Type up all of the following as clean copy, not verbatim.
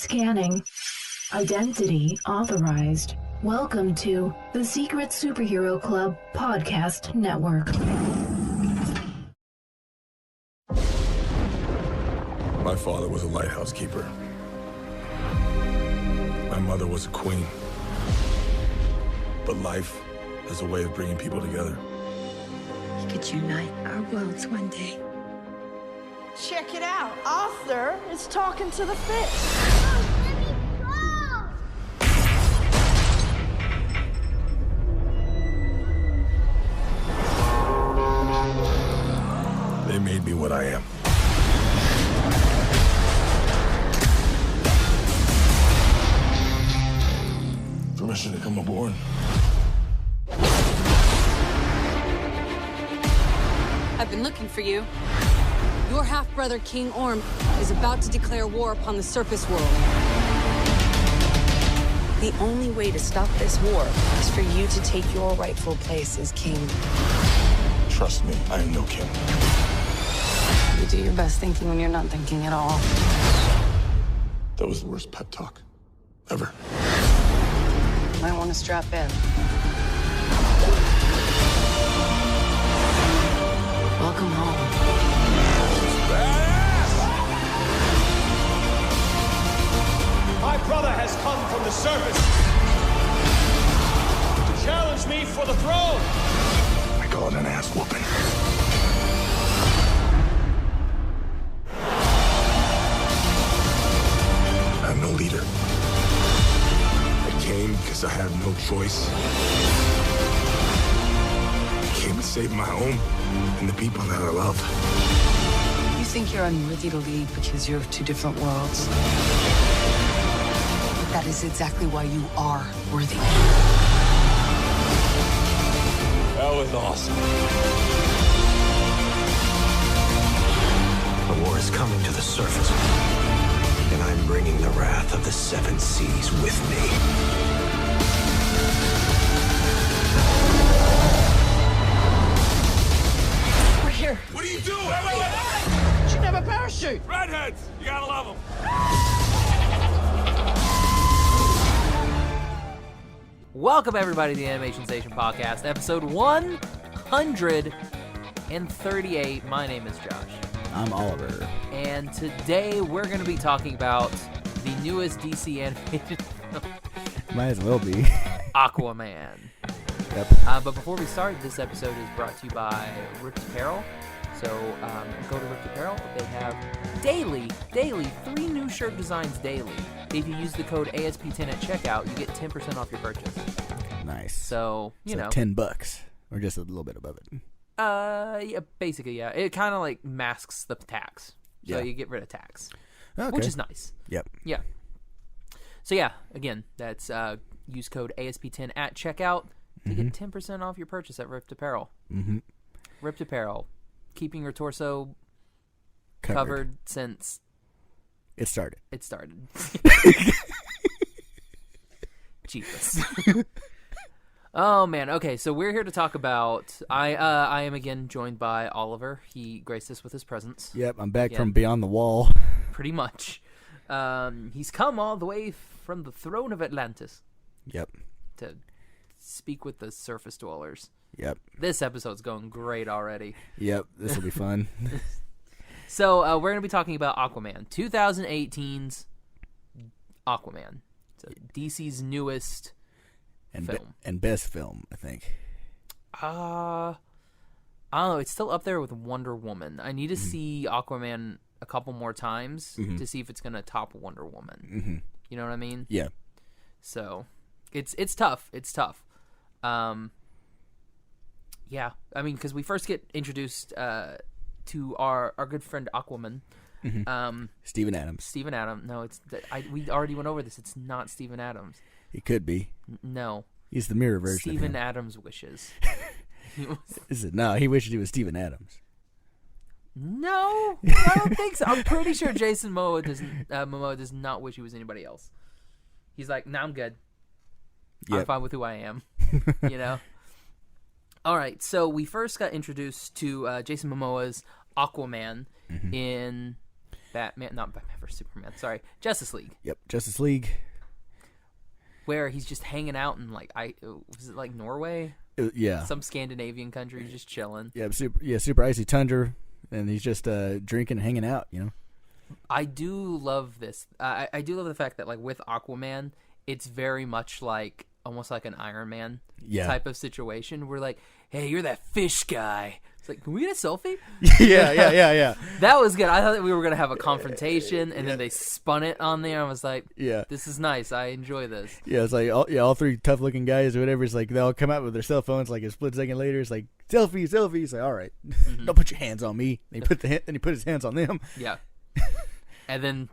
Scanning. Identity authorized. Welcome to the Secret Superhero Club Podcast Network. My father was a lighthouse keeper. My mother was a queen. But life has a way of bringing people together. We could unite our worlds one day. Check it out. Arthur is talking to the fish. They made me what I am. Permission to come aboard. I've been looking for you. Your half-brother, King Orm, is about to declare war upon the surface world. The only way to stop this war is for you to take your rightful place as king. Trust me, I am no king. You do your best thinking when you're not thinking at all. That was the worst pep talk ever. Might want to strap in. Welcome home. My brother has come from the surface to challenge me for the throne. I call it an ass whooping. I'm no leader. I came because I had no choice. I came to save my home and the people that I love. You think you're unworthy to lead because you're of two different worlds. But that is exactly why you are worthy. That was awesome. The war is coming to the surface, and I'm bringing the wrath of the seven seas with me. We're here. What are you doing? You should have a parachute. Redheads! You gotta love them. Welcome, everybody, to the Animation Station Podcast, episode 138. My name is Josh. I'm Oliver. And today we're going to be talking about the newest DC animated film, Might as well be. Aquaman. Yep. But before we start, this episode is brought to you by Ripped Apparel. So go to Ripped Apparel. They have daily, 3 new shirt designs daily. If you use the code ASP10 at checkout, you get 10% off your purchase. Nice. So, you know. $10, or just a little bit above it. Yeah, basically, yeah. It kind of like masks the tax. So you get rid of tax. Okay. Which is nice. Yep. Yeah. So yeah, again, that's use code ASP10 at checkout to get 10% off your purchase at Ripped Apparel. Mm-hmm. Ripped Apparel, keeping your torso covered since it started. Jesus. Oh man. Okay, so we're here to talk about. I am again joined by Oliver. He graced us with his presence. Yep, I'm back from beyond the wall. Pretty much. He's come all the way from the throne of Atlantis. Yep. To speak with the surface dwellers. Yep. This episode's going great already. Yep, this will be fun. So we're going to be talking about Aquaman, 2018's Aquaman. So DC's newest film. And best film, I think. I don't know. It's still up there with Wonder Woman. I need to see Aquaman a couple more times to see if it's going to top Wonder Woman. Mm-hmm. You know what I mean? Yeah. So it's tough. It's tough. Yeah. I mean, because we first get introduced to our good friend Aquaman. Mm-hmm. Steven Adams. Steven Adams. No, we already went over this. It's not Steven Adams. He could be. No. He's the mirror version Steven of him. Adams wishes. No, he wishes he was Steven Adams. No, I don't think so. I'm pretty sure Jason Momoa does not wish he was anybody else. He's like, nah, I'm good. Yep. I'm fine with who I am. You know? All right, so we first got introduced to Jason Momoa's Aquaman in not Batman vs Superman. Sorry, Justice League. Yep, Justice League. Where he's just hanging out in was it like Norway? Yeah, some Scandinavian country, just chilling. Yeah, super icy tundra, and he's just drinking and hanging out. I do love this. I do love the fact that like with Aquaman, it's very much like almost like an Iron Man type of situation. We're like, hey, you're that fish guy. It's like, can we get a selfie? Yeah. That was good. I thought that we were going to have a confrontation, and then they spun it on there. I was like, this is nice. I enjoy this. Yeah, it's like all three tough-looking guys or whatever. It's like they all come out with their cell phones like a split second later. It's like, selfie. It's like, all right, don't put your hands on me. And he put his hands on them. Yeah. And then,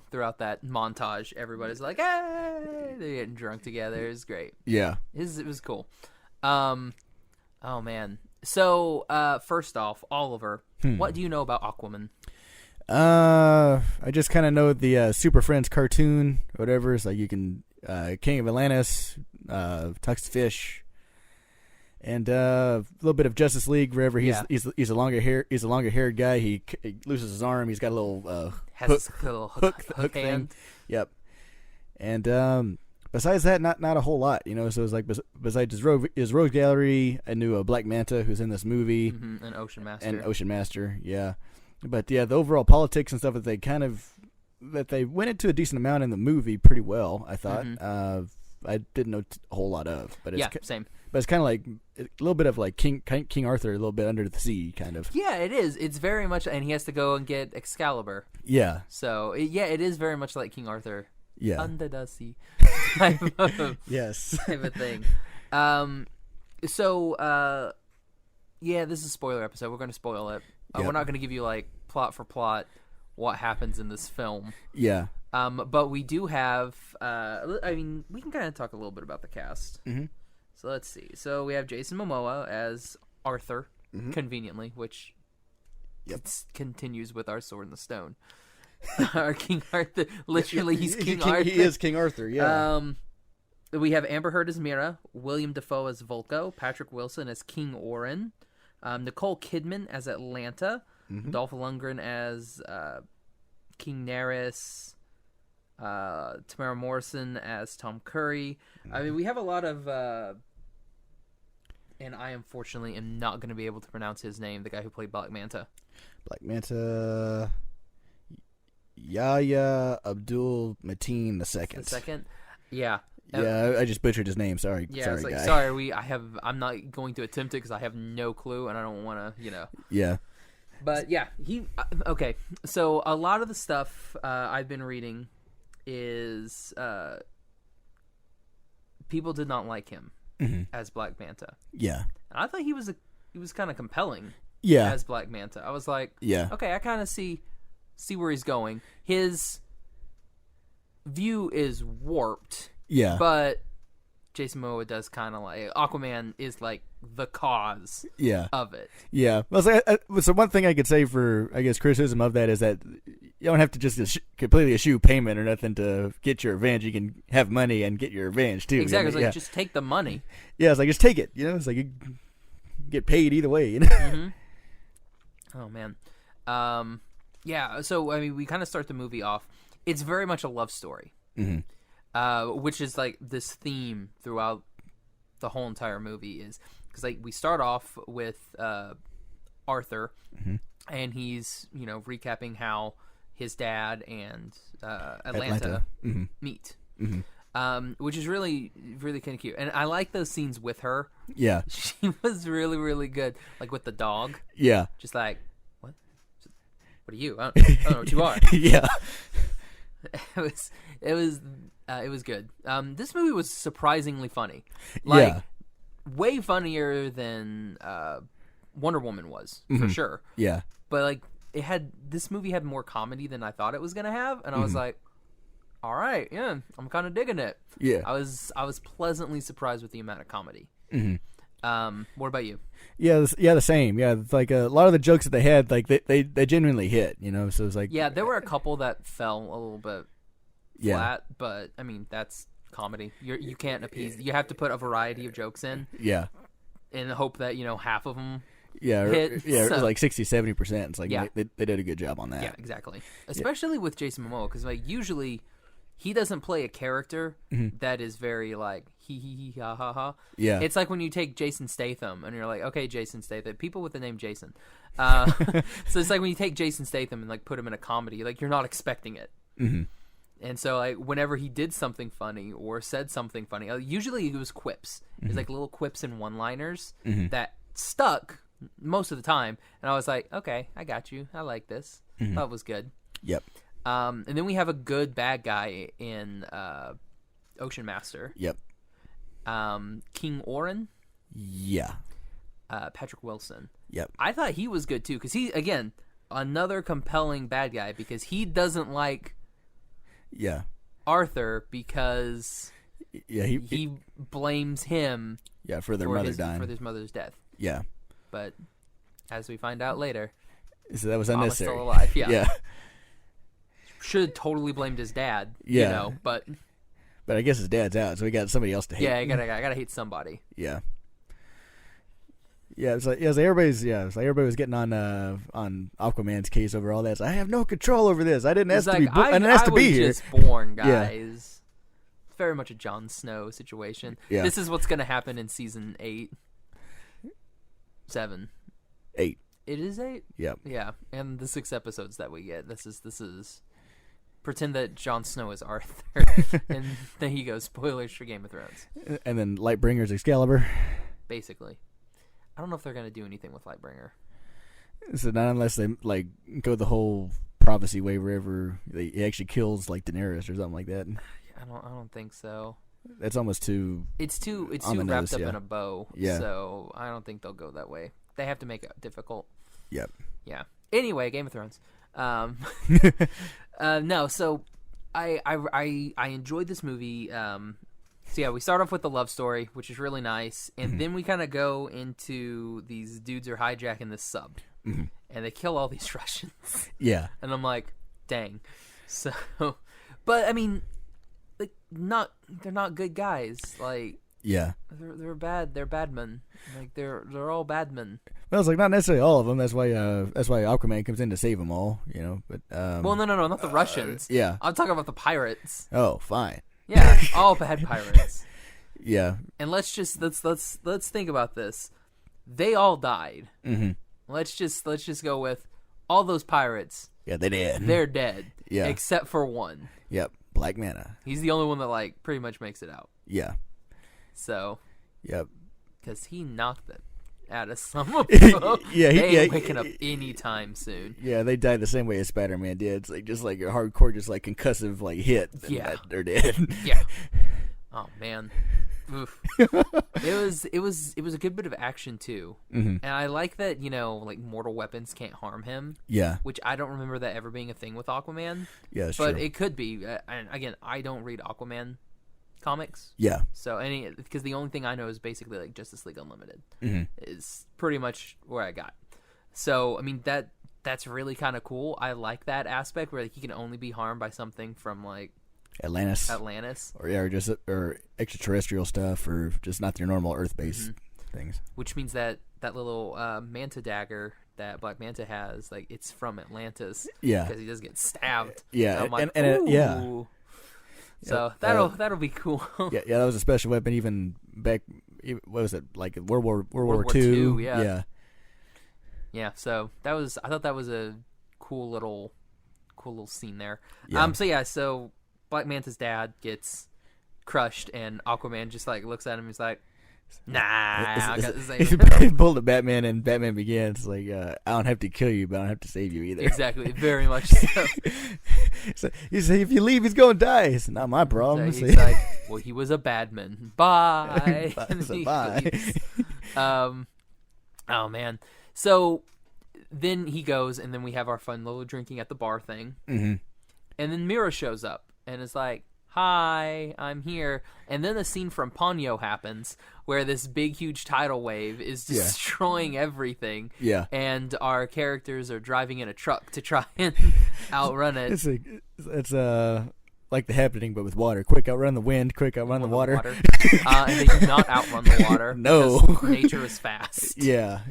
throughout that montage, everybody's like, hey, they're getting drunk together. It's great. Yeah. It was cool. Oh, man. So, first off, Oliver, what do you know about Aquaman? I just kind of know the Super Friends cartoon, whatever. It's like you can King of Atlantis, talks to fish, and a little bit of Justice League. Wherever he's a longer haired guy. He loses his arm. He's got a little hook thing. Yep. And besides that, not a whole lot, So it's like besides his rogue gallery, I knew a Black Manta who's in this movie, and Ocean Master. Yeah. But the overall politics and stuff that they went into a decent amount in the movie pretty well, I thought. I didn't know a whole lot of, but same. But it's kind of like a little bit of like King Arthur, a little bit under the sea, kind of. Yeah, it is. It's very much, and he has to go and get Excalibur. Yeah. So it is very much like King Arthur. Yeah. Under the sea. Type of thing. This is a spoiler episode. We're going to spoil it. We're not going to give you like plot for plot what happens in this film. Yeah. But we do have. We can kind of talk a little bit about the cast. Mm-hmm. So let's see. So we have Jason Momoa as Arthur, conveniently, which continues with our Sword in the Stone. Our King Arthur. Literally, he's King Arthur. He is King Arthur, yeah. We have Amber Heard as Mira, William Dafoe as Volko, Patrick Wilson as King Orin, Nicole Kidman as Atlanta, Dolph Lundgren as King Nerys, Tamara Morrison as Tom Curry. I mean, we have a lot of... and I unfortunately am not going to be able to pronounce his name, the guy who played Black Manta. Yahya Abdul Mateen II. The second? Yeah. Yeah, I just butchered his name. Sorry. Yeah, sorry, it's like, guy. sorry. I'm not going to attempt it because I have no clue and I don't want to, Yeah. But yeah, okay. So a lot of the stuff I've been reading is people did not like him as Black Manta. Yeah. And I thought he was kind of compelling. Yeah. As Black Manta, I was like, yeah. Okay, I kind of see where he's going. His view is warped. Yeah. But Jason Momoa does kind of like Aquaman is like the cause of it. Yeah. Well, so one thing I could say for, I guess, criticism of that is that you don't have to just completely eschew payment or nothing to get your revenge. You can have money and get your revenge too. Exactly. It's like, just take the money. Yeah. It's like, just take it. It's like you get paid either way. Oh, man. Yeah. So, I mean, we kind of start the movie off. It's very much a love story. Which is like this theme throughout the whole entire movie is because like we start off with Arthur and he's recapping how his dad and Atlanta meet, which is really really kind of cute, and I like those scenes with her. Yeah, she was really really good, like with the dog. Yeah, just like what are you? I don't know what you are. Yeah. It was good. This movie was surprisingly funny. Like, way funnier than Wonder Woman was, for sure. Yeah. But, like, this movie had more comedy than I thought it was going to have, and I was like, all right, yeah, I'm kind of digging it. Yeah. I was pleasantly surprised with the amount of comedy. What about you? Yeah, the same. Yeah, it's like a lot of the jokes that they had, like they genuinely hit, so it's like... Yeah, there were a couple that fell a little bit flat, but, I mean, that's comedy. You can't appease... You have to put a variety of jokes in. Yeah. In the hope that, half of them hit. Yeah, So- like 60-70%. It's like Yeah. they did a good job on that. Yeah, exactly. Especially with Jason Momoa, because like usually he doesn't play a character that is very like hee ha ha ha. Yeah. It's like when you take Jason Statham and you're like, okay, Jason Statham. People with the name Jason. So it's like when you take Jason Statham and like put him in a comedy, like you're not expecting it. Mm-hmm. And so like whenever he did something funny or said something funny, usually it was quips. It was like little quips and one-liners that stuck most of the time. And I was like, okay, I got you. I like this. Thought it was good. Yep. And then we have a good bad guy in Ocean Master. Yep. King Orin. Yeah. Patrick Wilson. Yep. I thought he was good too because he, again, another compelling bad guy because he doesn't like Yeah. Arthur because Yeah. he blames him for their mother his, dying. for his mother's death. Yeah. But as we find out later, So that was Mama's unnecessary. still alive. Yeah. Yeah. Should have totally blamed his dad. Yeah. You know, but But I guess his dad's out, so we got somebody else to hate. yeah, I gotta hate somebody. Yeah. Yeah, it's like everybody was getting on Aquaman's case over all that. So I have no control over this. I didn't ask to be. I didn't ask to be here. I was just born, guys. Yeah. It's very much a Jon Snow situation. Yeah. This is what's gonna happen in season 8, 7. 8. It is 8. Yep. Yeah, and the 6 episodes that we get. This is. Pretend that Jon Snow is Arthur, and then he goes spoilers for Game of Thrones. And then Lightbringer's Excalibur. Basically, I don't know if they're gonna do anything with Lightbringer. So not unless they like go the whole prophecy way, wherever he actually kills like Daenerys or something like that. I don't think so. That's almost too. It's too on the wrapped nose, up yeah. in a bow. Yeah. So I don't think they'll go that way. They have to make it difficult. Yep. Yeah. Anyway, Game of Thrones. No, so I enjoyed this movie. So yeah, we start off with the love story, which is really nice, and then we kind of go into these dudes are hijacking this sub, and they kill all these Russians. Yeah. And I'm like, dang. So, but I mean, like, they're not good guys. Like, Yeah. they're bad. They're bad men. Like they're all bad men. Well, it's like not necessarily all of them. That's why Aquaman comes in to save them all. You know, but Well, no, not the Russians. yeah. I'm talking about the pirates. Oh, fine. Yeah, all bad pirates. Yeah. And let's think about this. They all died. Mm-hmm. Let's just go with all those pirates. Yeah, they did. They're dead. Yeah. Except for one. Yep. Black Manta. He's the only one that like pretty much makes it out. Yeah. So. Yep. Because he knocked it out of some of them. Yeah, they ain't waking up anytime soon. Yeah, they died the same way as Spider-Man did. It's like just like a hardcore, just like concussive like hit. Yeah, they're dead. Yeah. Oh man. Oof. It was a good bit of action too, and I like that like mortal weapons can't harm him. Yeah. Which I don't remember that ever being a thing with Aquaman. Yeah, that's but true. it could be. And again, I don't read Aquaman comics. Yeah. So because the only thing I know is basically like Justice League Unlimited is pretty much where I got. So I mean that's really kind of cool. I like that aspect where like, he can only be harmed by something from like Atlantis, or extraterrestrial stuff, or just not your normal Earth-based things. Which means that little manta dagger that Black Manta has, like it's from Atlantis. Yeah, because he does get stabbed. Yeah, and I'm like, yeah. So that'll be cool. yeah, that was a special weapon even back. What was it like World War II? Yeah. So I thought that was a cool little scene there. Yeah. So Black Manta's dad gets crushed, and Aquaman just like looks at him. He's like, "Nah, I got the same." He pulled a Batman, and Batman Begins. Like, I don't have to kill you, but I don't have to save you either. Exactly, very much so. So you say, if you leave, he's gonna die. It's not my problem. He's like, well, he was a bad man. Bye. Bye. Oh man. So then he goes, and then we have our fun little drinking at the bar thing. Mm-hmm. And then Mira shows up and is like, "Hi, I'm here." And then a scene from Ponyo happens where this big, huge tidal wave is destroying everything. Yeah. And our characters are driving in a truck to try and outrun it. It's like The Happening, but with water. Quick outrun the wind, quick outrun the water. And they do not outrun the water. No. Because nature is fast. Yeah.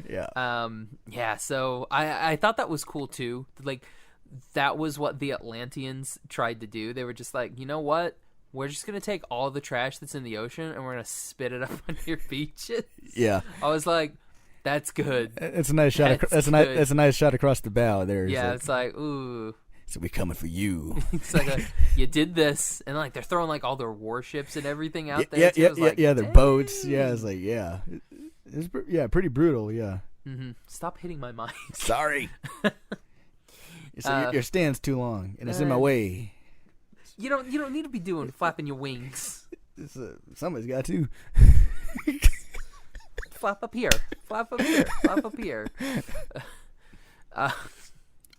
Yeah, so I thought that was cool, too. Like, that was what the Atlanteans tried to do. They were just like, you know what? We're just going to take all the trash that's in the ocean and we're going to spit it up on your beaches. Yeah. I was like, that's good. It's a nice shot. That's a nice shot across the bow there. Yeah, it's like, ooh. So we coming for you. It's like you did this, and like they're throwing like all their warships and everything out there. Yeah, their boats. Yeah, it's like it's pretty brutal. Yeah. Mm-hmm. Stop hitting my mic. Sorry. Your stand's too long, and it's in my way. You don't need to be flapping your wings. Somebody's got to. Flap up here. Flap up here. Flap up here.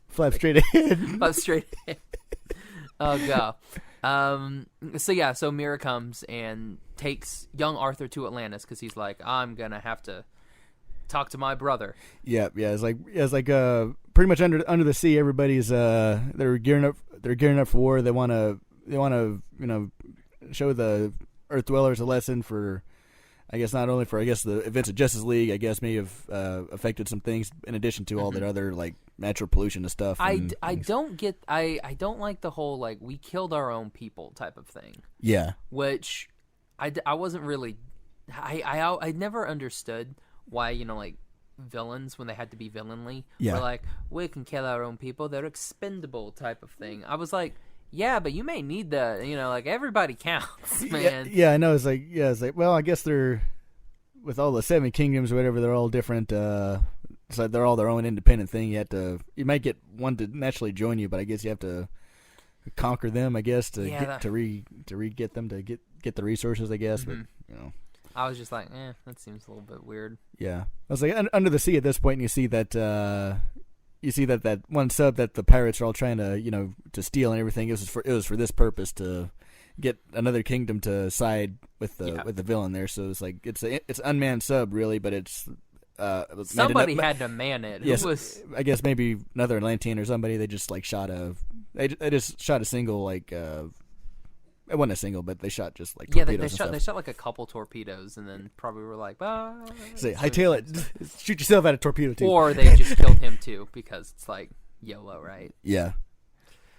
Flap straight ahead. Flap straight ahead. Oh, God. So Mira comes and takes young Arthur to Atlantis because he's like, I'm going to have to talk to my brother. Yeah. It's like pretty much under the sea. Everybody's they're gearing up for war. They want to show the Earth dwellers a lesson for, I guess, not only for the events of Justice League, I guess may have affected some things in addition to all that other like natural pollution and stuff. I don't like the whole like we killed our own people type of thing. Yeah. Which I wasn't really I never understood why like villains when they had to be villainly were like we can kill our own people, they're expendable type of thing. I was like, yeah, but you may need like everybody counts, man. Yeah, I know. It's like, well, I guess they're, with all the 7 kingdoms or whatever, they're all different. It's like they're all their own independent thing. You might get one to naturally join you, but I guess you have to conquer them, I guess, to get them to get the resources, I guess. Mm-hmm. But, I was just like, that seems a little bit weird. Yeah. I was like, under the sea at this point, and you see that, that one sub that the pirates are all trying to, to steal and everything. It was for this purpose, to get another kingdom to side with the villain there. So it's like it's unmanned sub really, but it's somebody had to man it. Yes, I guess maybe another Atlantean or somebody. They just like shot a single like. It wasn't a single, but they shot just like torpedoes. They shot like a couple torpedoes, and then probably were like, say hightail it, shoot yourself out of torpedo too. Or they just killed him too because it's like YOLO, right? Yeah,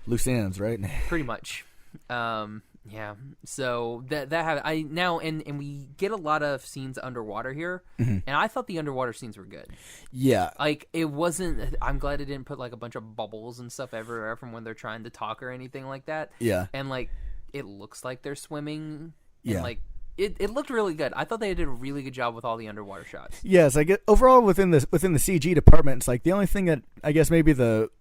loose ends, right? Pretty much. Yeah. So that and we get a lot of scenes underwater here, and I thought the underwater scenes were good. Yeah, like it wasn't. I'm glad it didn't put like a bunch of bubbles and stuff everywhere from when they're trying to talk or anything like that. Yeah, and like. It looks like they're swimming. Yeah. And like it looked really good. I thought they did a really good job with all the underwater shots. Yes, I get overall within the CG department, it's like the only thing that I guess maybe the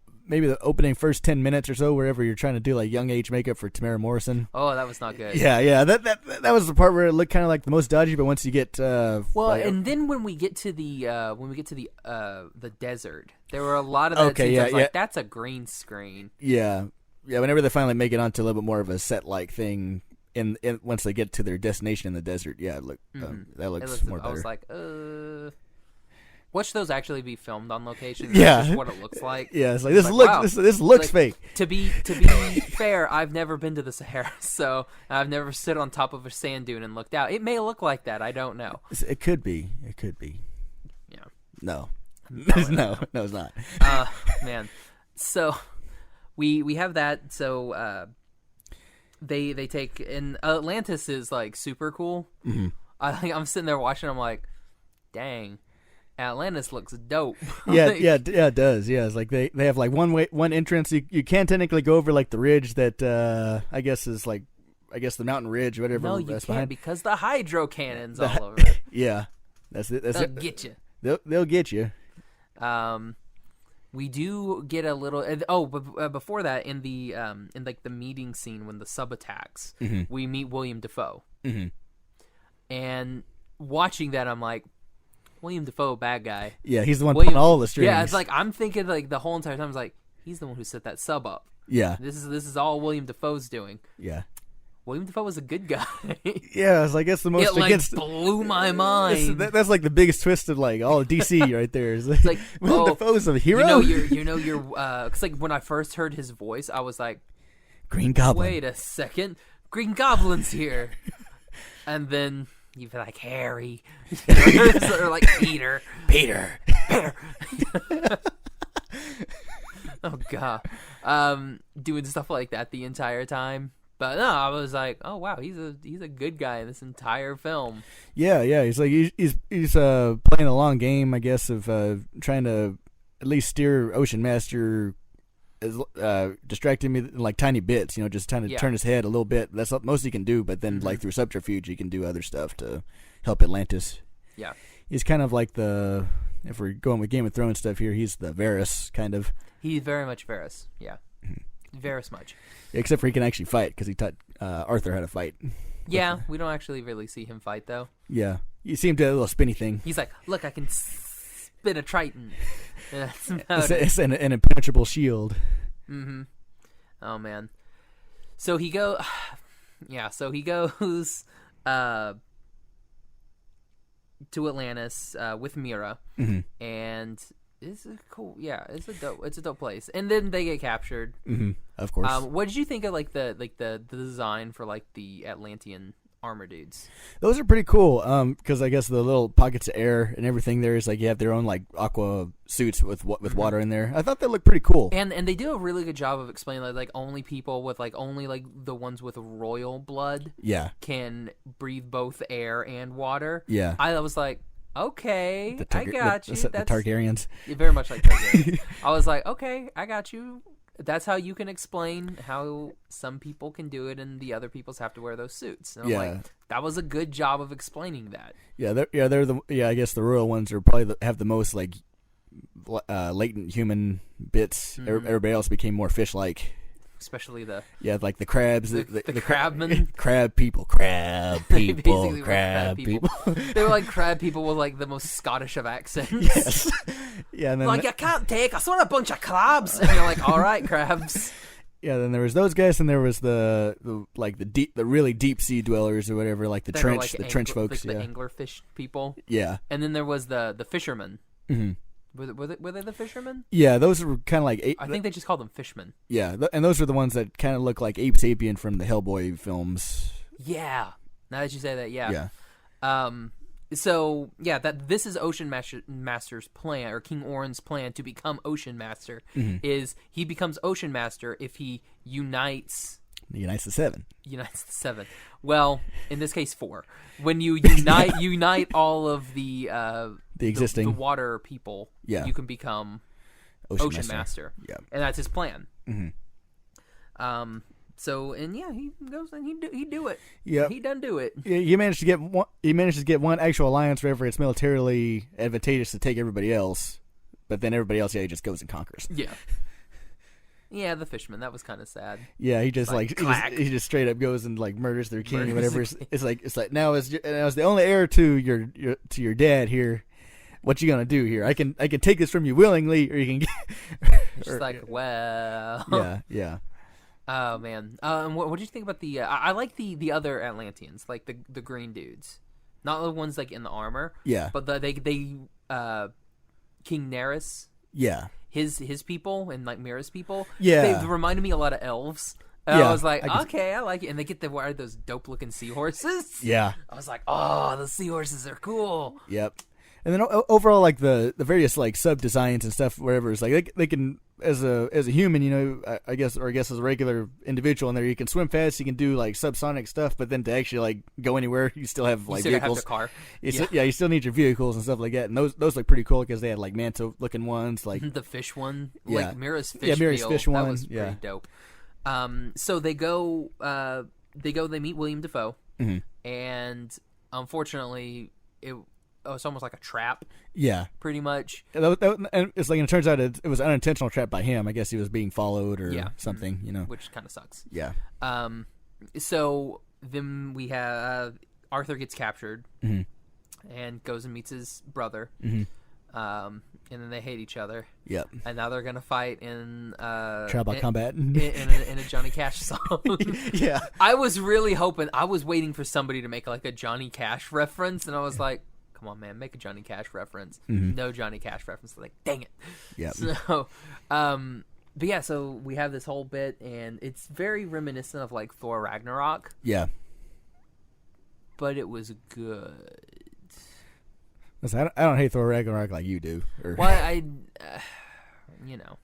opening first 10 minutes or so, wherever you're trying to do like young age makeup for Tamara Morrison. Oh, that was not good. Yeah. That was the part where it looked kind of like the most dodgy, but once you get and then when we get to the desert, there were a lot of that scenes I was like, that's a green screen. Yeah. Yeah, whenever they finally make it onto a little bit more of a set-like thing, in once they get to their destination in the desert, that looks more better. I was like, watch those actually be filmed on location. Yeah, that's just what it looks like. Yeah, it's like this looks fake. To be fair, I've never been to the Sahara, so I've never stood on top of a sand dune and looked out. It may look like that. I don't know. It could be. Yeah. No, it's not. Man, so. We have that, so they take, and Atlantis is like super cool. Mm-hmm. I'm sitting there watching. I'm like, dang, Atlantis looks dope. Yeah, it does. Yeah, it's like they have like one entrance. You can technically go over like the ridge that I guess the mountain ridge, whatever. No, you can't behind. Because the hydro cannons all over it. Yeah, that's it. They'll get you. They'll get you. We do get a little. But before that, in the like the meeting scene when the sub attacks, we meet William Dafoe, and watching that, I'm like, William Dafoe, bad guy. Yeah, he's the one pulling all the strings. Yeah, it's like I'm thinking like the whole entire time. I was like, he's the one who set that sub up. Yeah, this is all William Dafoe's doing. Yeah. William Dafoe was a good guy. Yeah, it's like that's the most. It blew my mind. That's like the biggest twist of like all of DC right there. It's like William Dafoe's a hero. You're because like when I first heard his voice, I was like, Green Goblin. Wait a second. Green Goblin's here. And then you'd be like, Harry. Or like, Peter. Peter. Oh, God. Doing stuff like that the entire time. But no, I was like, oh, wow, he's a good guy in this entire film. Yeah. He's like, he's playing a long game, I guess, of trying to at least steer Ocean Master, distracting me in like tiny bits, just trying to turn his head a little bit. That's what most he can do, but then like through subterfuge, he can do other stuff to help Atlantis. Yeah. He's kind of like if we're going with Game of Thrones stuff here, he's the Varys kind of. He's very much Varys, yeah. Varys much. Except for he can actually fight, because he taught Arthur how to fight. Yeah, we don't actually really see him fight, though. Yeah. You see him do a little spinny thing. He's like, look, I can spin a Triton. It's an impenetrable shield. Mm-hmm. Oh, man. So he goes to Atlantis with Mira, and it's a cool. Yeah, it's a dope place. And then they get captured. Mm-hmm. Of course. What did you think of like the design for like the Atlantean armor dudes? Those are pretty cool. Because I guess the little pockets of air and everything there is like you have their own like aqua suits with water in there. I thought they looked pretty cool. And they do a really good job of explaining that like only people with like only like the ones with royal blood can breathe both air and water. Yeah. I was like, okay, I got you. That's the Targaryens. Very much like Targaryens. I was like, okay, I got you. That's how you can explain how some people can do it and the other peoples have to wear those suits. And I'm like, that was a good job of explaining that. I guess the royal ones are probably have the most like latent human bits. Everybody else became more fish-like. Especially the like the crabs, the crabmen, crab people. They were like crab people with like the most Scottish of accents. Yes, yeah. And then like you can't take us on a bunch of crabs, and you're like, all right, crabs. Yeah, then there was those guys, and there was the really deep sea dwellers or whatever, like the trench folks, like the anglerfish people. Yeah, and then there was the fishermen. Mm-hmm. Were they the fishermen? Yeah, those were kind of like I think they just called them fishmen. Yeah, and those are the ones that kind of look like Ape Sapien from the Hellboy films. Yeah, now that you say that, yeah. So yeah, this is Ocean Master's plan, or King Orin's plan to become Ocean Master. Is he becomes Ocean Master if he unites the seven. Unites the seven. Well, in this case, 4. When you unite all of the existing the water people, you can become Ocean Master. Yeah, and that's his plan. Mm-hmm. So he goes and he do it. Yeah, he done do it. Yeah, he managed to get one. He managed to get one actual alliance wherever it's militarily advantageous to take everybody else, but then everybody else, he just goes and conquers. Yeah. Yeah, the fisherman. That was kind of sad. Yeah, he just he just straight up goes and like murders their king or whatever. It's like now as the only heir to your dad here. What you gonna do here? I can take this from you willingly, or you can get. Just like, well. Yeah. Oh man. What do you think about the? I like the other Atlanteans, like the green dudes, not the ones like in the armor. Yeah. But they King Neris. Yeah. His people and like Mira's people. Yeah. They reminded me a lot of elves. And I was like, okay, I like it. And they get to wear those dope looking seahorses. Yeah. I was like, oh, the seahorses are cool. Yep. And then overall, like the various like sub designs and stuff, wherever it's like they can as a human, I guess as a regular individual in there, you can swim fast, you can do like subsonic stuff, but then to actually like go anywhere, you still have like vehicles. Have the car. You still need your vehicles and stuff like that. And those look pretty cool because they had like mantle looking ones, like the fish one, yeah. like Mira's fish. Yeah, Mira's fish one. That was pretty dope. So they go, they meet William Dafoe, and unfortunately, it's almost like a trap. Yeah, pretty much. And it's like, and it turns out it was an unintentional trap by him. I guess he was being followed or something, which kind of sucks. Yeah. So then we have Arthur gets captured and goes and meets his brother. And then they hate each other. Yep. And now they're gonna fight in Trial by Combat in a Johnny Cash song. Yeah. I was really hoping. I was waiting for somebody to make like a Johnny Cash reference, and I was like, "Come on, man, make a Johnny Cash reference." No Johnny Cash reference. Like, dang it. Yeah. So, But yeah, so we have this whole bit, and it's very reminiscent of like Thor Ragnarok. Yeah. But it was good. Listen, I don't hate Thor Ragnarok like you do. Well, you know.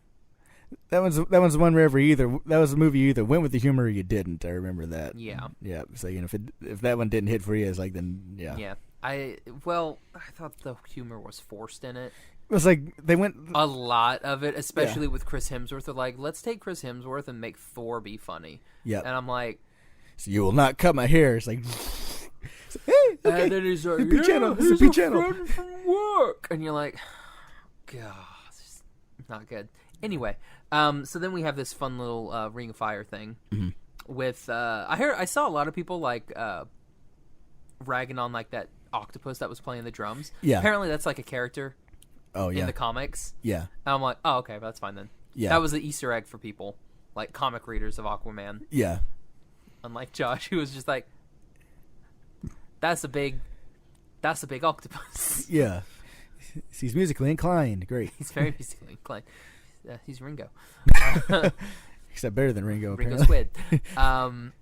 That one's the one where that was a movie you either went with the humor or you didn't. I remember that. Yeah. Yeah. So if that one didn't hit for you, it's like then yeah. Yeah. I thought the humor was forced in it. It was like they went a lot of it, especially with Chris Hemsworth. They're like, let's take Chris Hemsworth and make Thor be funny. Yeah. And I'm like, so you will not cut my hair. It's like, hey, okay. And then he's like, it's a channel. It's a channel. Friend from work. And you're like, God, it's not good. Anyway, so then we have this fun little Ring of Fire thing with I saw a lot of people like ragging on like that octopus that was playing the drums. Yeah. Apparently that's like a character. Oh yeah. In the comics. Yeah. And I'm like, oh okay, that's fine then. Yeah. That was the Easter egg for people, like comic readers of Aquaman. Yeah. Unlike Josh, who was just like, that's a big octopus. Yeah. He's musically inclined. Great. He's very musically inclined. He's Ringo. Except better than Ringo. Ringo apparently. Squid.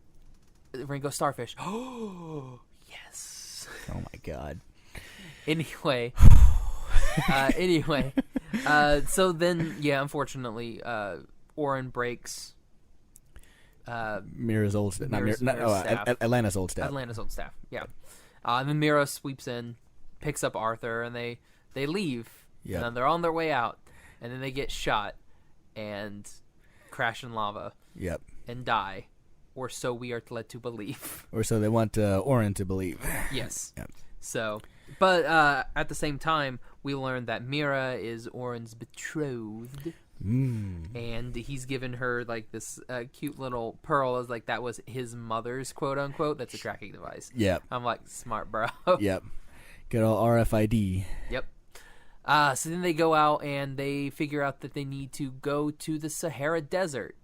Ringo Starfish. Oh yes. Oh my God. Anyway. So then, yeah, unfortunately, Orin breaks Mira's old staff. Atlanta's old staff. Atlanta's old staff, yeah. And then Mira sweeps in, picks up Arthur, and they leave. Yep. And then they're on their way out, and then they get shot and crash in lava. Yep. And die, or so we are led to believe. Or so they want Orin to believe. Yes. Yep. So, but at the same time, we learn that Mira is Orin's betrothed, and he's given her like this cute little pearl, as like that was his mother's quote unquote. That's a tracking device. Yep. I'm like, smart bro. Yep. Good old RFID. Yep. So then they go out and they figure out that they need to go to the Sahara Desert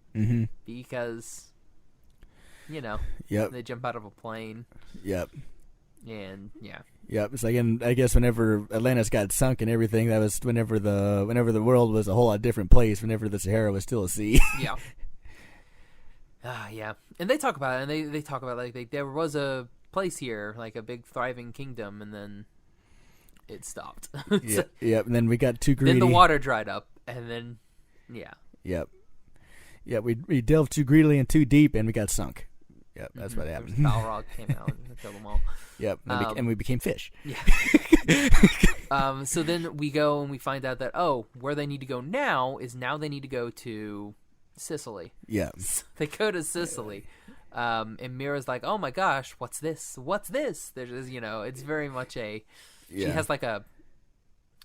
because, you know, they jump out of a plane. Yep. And yeah. Yep. It's like, and I guess whenever Atlantis got sunk and everything, that was whenever the world was a whole lot different place. Whenever the Sahara was still a sea. Yeah. Yeah. And they talk about it, and they talk about like there was a place here, like a big thriving kingdom, and then it stopped. Yep. And then we got too greedy. Then the water dried up, and then yeah. Yep. Yeah, we delved too greedily and too deep, and we got sunk. Yep, that's what happened. Balrog came out and killed them all. Yep, and we became fish. Yeah. So then we go and we find out that where they need to go now they need to go to Sicily. Yeah. They go to Sicily. And Mira's like, oh my gosh, what's this? What's this? There's, it's very much she has like a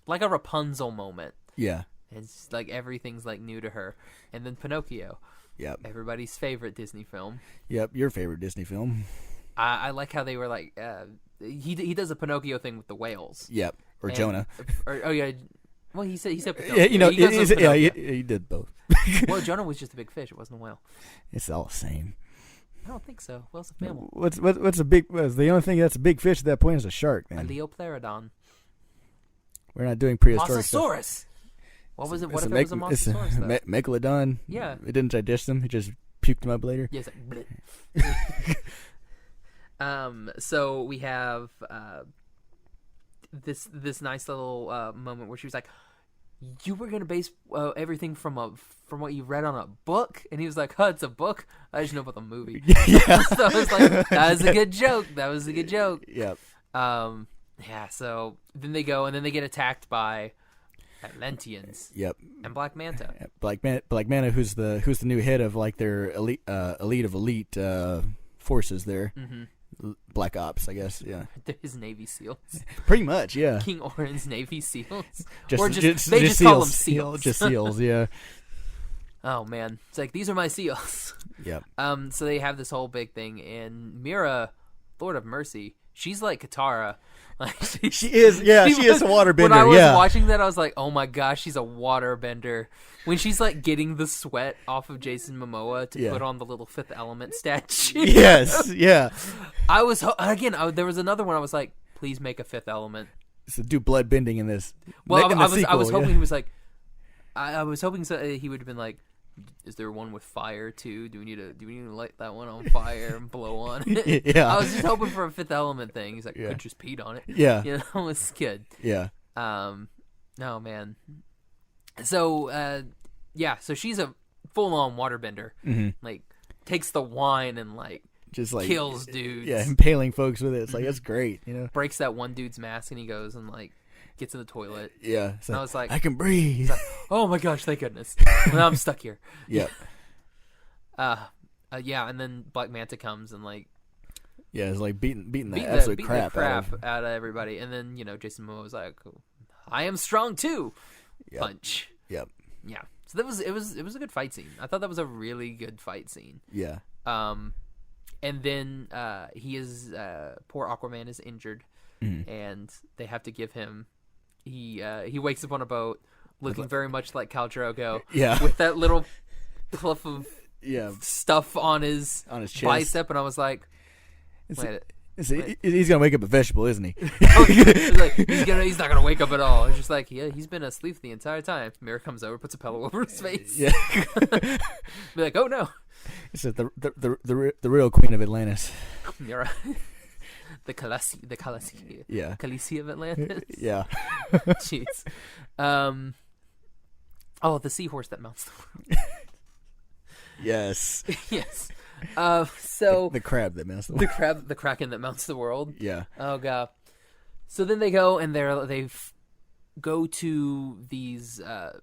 Rapunzel moment. Yeah. It's like everything's like new to her. And then Pinocchio. Yep. Everybody's favorite Disney film. Yep, your favorite Disney film. I like how they were like, he does a Pinocchio thing with the whales. Yep. Or Jonah. Well, he said Pinocchio. Yeah, he did both. Well, Jonah was just a big fish. It wasn't a whale. It's all the same. I don't think so. Whale's a mammal. What's the only thing that's a big fish at that point is a shark, man. A Leopterodon. We're not doing prehistoric Mosasaurus. stuff. What was it? What if it was a Mosasaurus, though? Megalodon. Yeah. It didn't digest them. It just puked them up later. Yes. So we have this nice little moment where she was like, "You were gonna base everything from what you read on a book," and he was like, "Oh, it's a book. I just know about the movie." Yeah. So I was like, "That was a good joke. That was a good joke." Yep. Yeah. So then they go and then they get attacked by Atlanteans. Yep. And Black Manta. Black Manta, who's the new head of like their elite forces there. Mm-hmm. Black Ops, I guess. Yeah. They're his Navy SEALs. Pretty much, yeah. King Orin's Navy SEAls. They just call them SEALs. Just SEAls, yeah. Oh man, it's like these are my SEAls. Yep. So they have this whole big thing, and Mira, Lord of Mercy, she's like Katara. Like she is a waterbender. When I was watching that, I was like, "Oh my gosh, she's a waterbender." When she's like getting the sweat off of Jason Momoa to put on the little Fifth Element statue. Yes, yeah. I was there was another one. I was like, "Please make a Fifth Element." So do blood bending in this. Well, I was hoping he was like, I was hoping he would have been like, is there one with fire too? Do we need to light that one on fire and blow on it? Yeah. I was just hoping for a Fifth Element thing. He's like, could just peed on it. Yeah. You know, it's good. Yeah. No, man. So, so she's a full-on waterbender. Mm-hmm. Like, takes the wine and, like, just like kills dudes. Yeah, impaling folks with it. It's like, that's great, you know? Breaks that one dude's mask and he goes and, like, gets in the toilet. Yeah. And I was like, I can breathe. Like, oh my gosh, thank goodness. Now I'm stuck here. Yep. And then Black Manta comes and, like, yeah, it's like beating the absolute crap out of everybody. And then, you know, Jason Momoa was like, I am strong too. Yep. Punch. Yep. Yeah. So it was a good fight scene. I thought that was a really good fight scene. Yeah. And then poor Aquaman is injured, and they have to give him. He wakes up on a boat, looking very much like Khal Drogo. Yeah. With that little puff of stuff on his chest. bicep, and I was like, he's gonna wake up a vegetable, isn't he? He's not gonna wake up at all. It's just like, yeah, he's been asleep the entire time. Mirror comes over, puts a pillow over his face. Yeah. Be like, oh no. It's the real queen of Atlantis. You're right. The Khaleesi. Yeah. Khaleesi of Atlantis. Yeah. Jeez. The seahorse that mounts the world. Yes. Yes. So the crab that mounts the world. The kraken that mounts the world. Yeah. Oh god. So then they go and they go to these the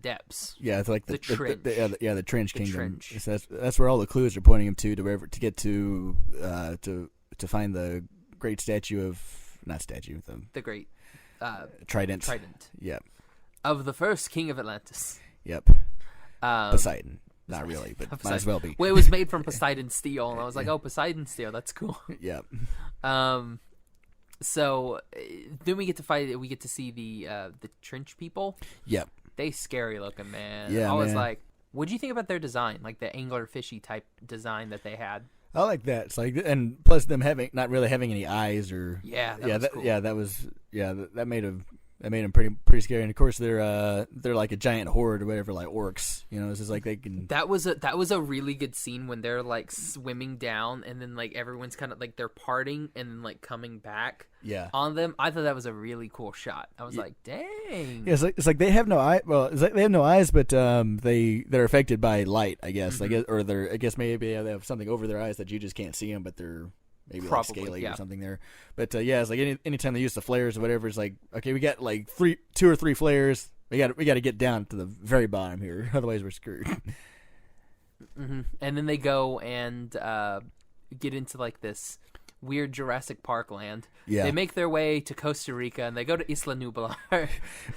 depths. Yeah, it's like the trench. The trench kingdom. Trench. So that's where all the clues are pointing him to get to find the great the great trident. Yep. Of the first king of Atlantis. Yep. Poseidon. Not really, but might as well be. Well, it was made from Poseidon steel, and I was like, "Oh, Poseidon steel, that's cool." Yep. So then we get to fight. We get to see the trench people. Yep. They scary looking, man. Yeah, I was like, what do you think about their design? Like the angler fishy type design that they had. I like that. It's like, and plus them not really having any eyes or that made them pretty scary. And of course they're like a giant horde or whatever, like orcs. You know, it's just like they can. That was a really good scene when they're like swimming down and then like everyone's kind of like they're parting and then like coming back. Yeah. On them, I thought that was a really cool shot. I was like, dang. Yeah, it's like they have no eye. Well, it's like they have no eyes, but they're affected by light, I guess. I guess maybe they have something over their eyes that you just can't see them, but they're maybe like scaly or something there. But it's like anytime they use the flares or whatever, it's like, okay, we got like 2 or 3 flares. We got to get down to the very bottom here, otherwise we're screwed. Mm-hmm. And then they go and get into like this weird Jurassic Park land. Yeah. They make their way to Costa Rica and they go to Isla Nublar.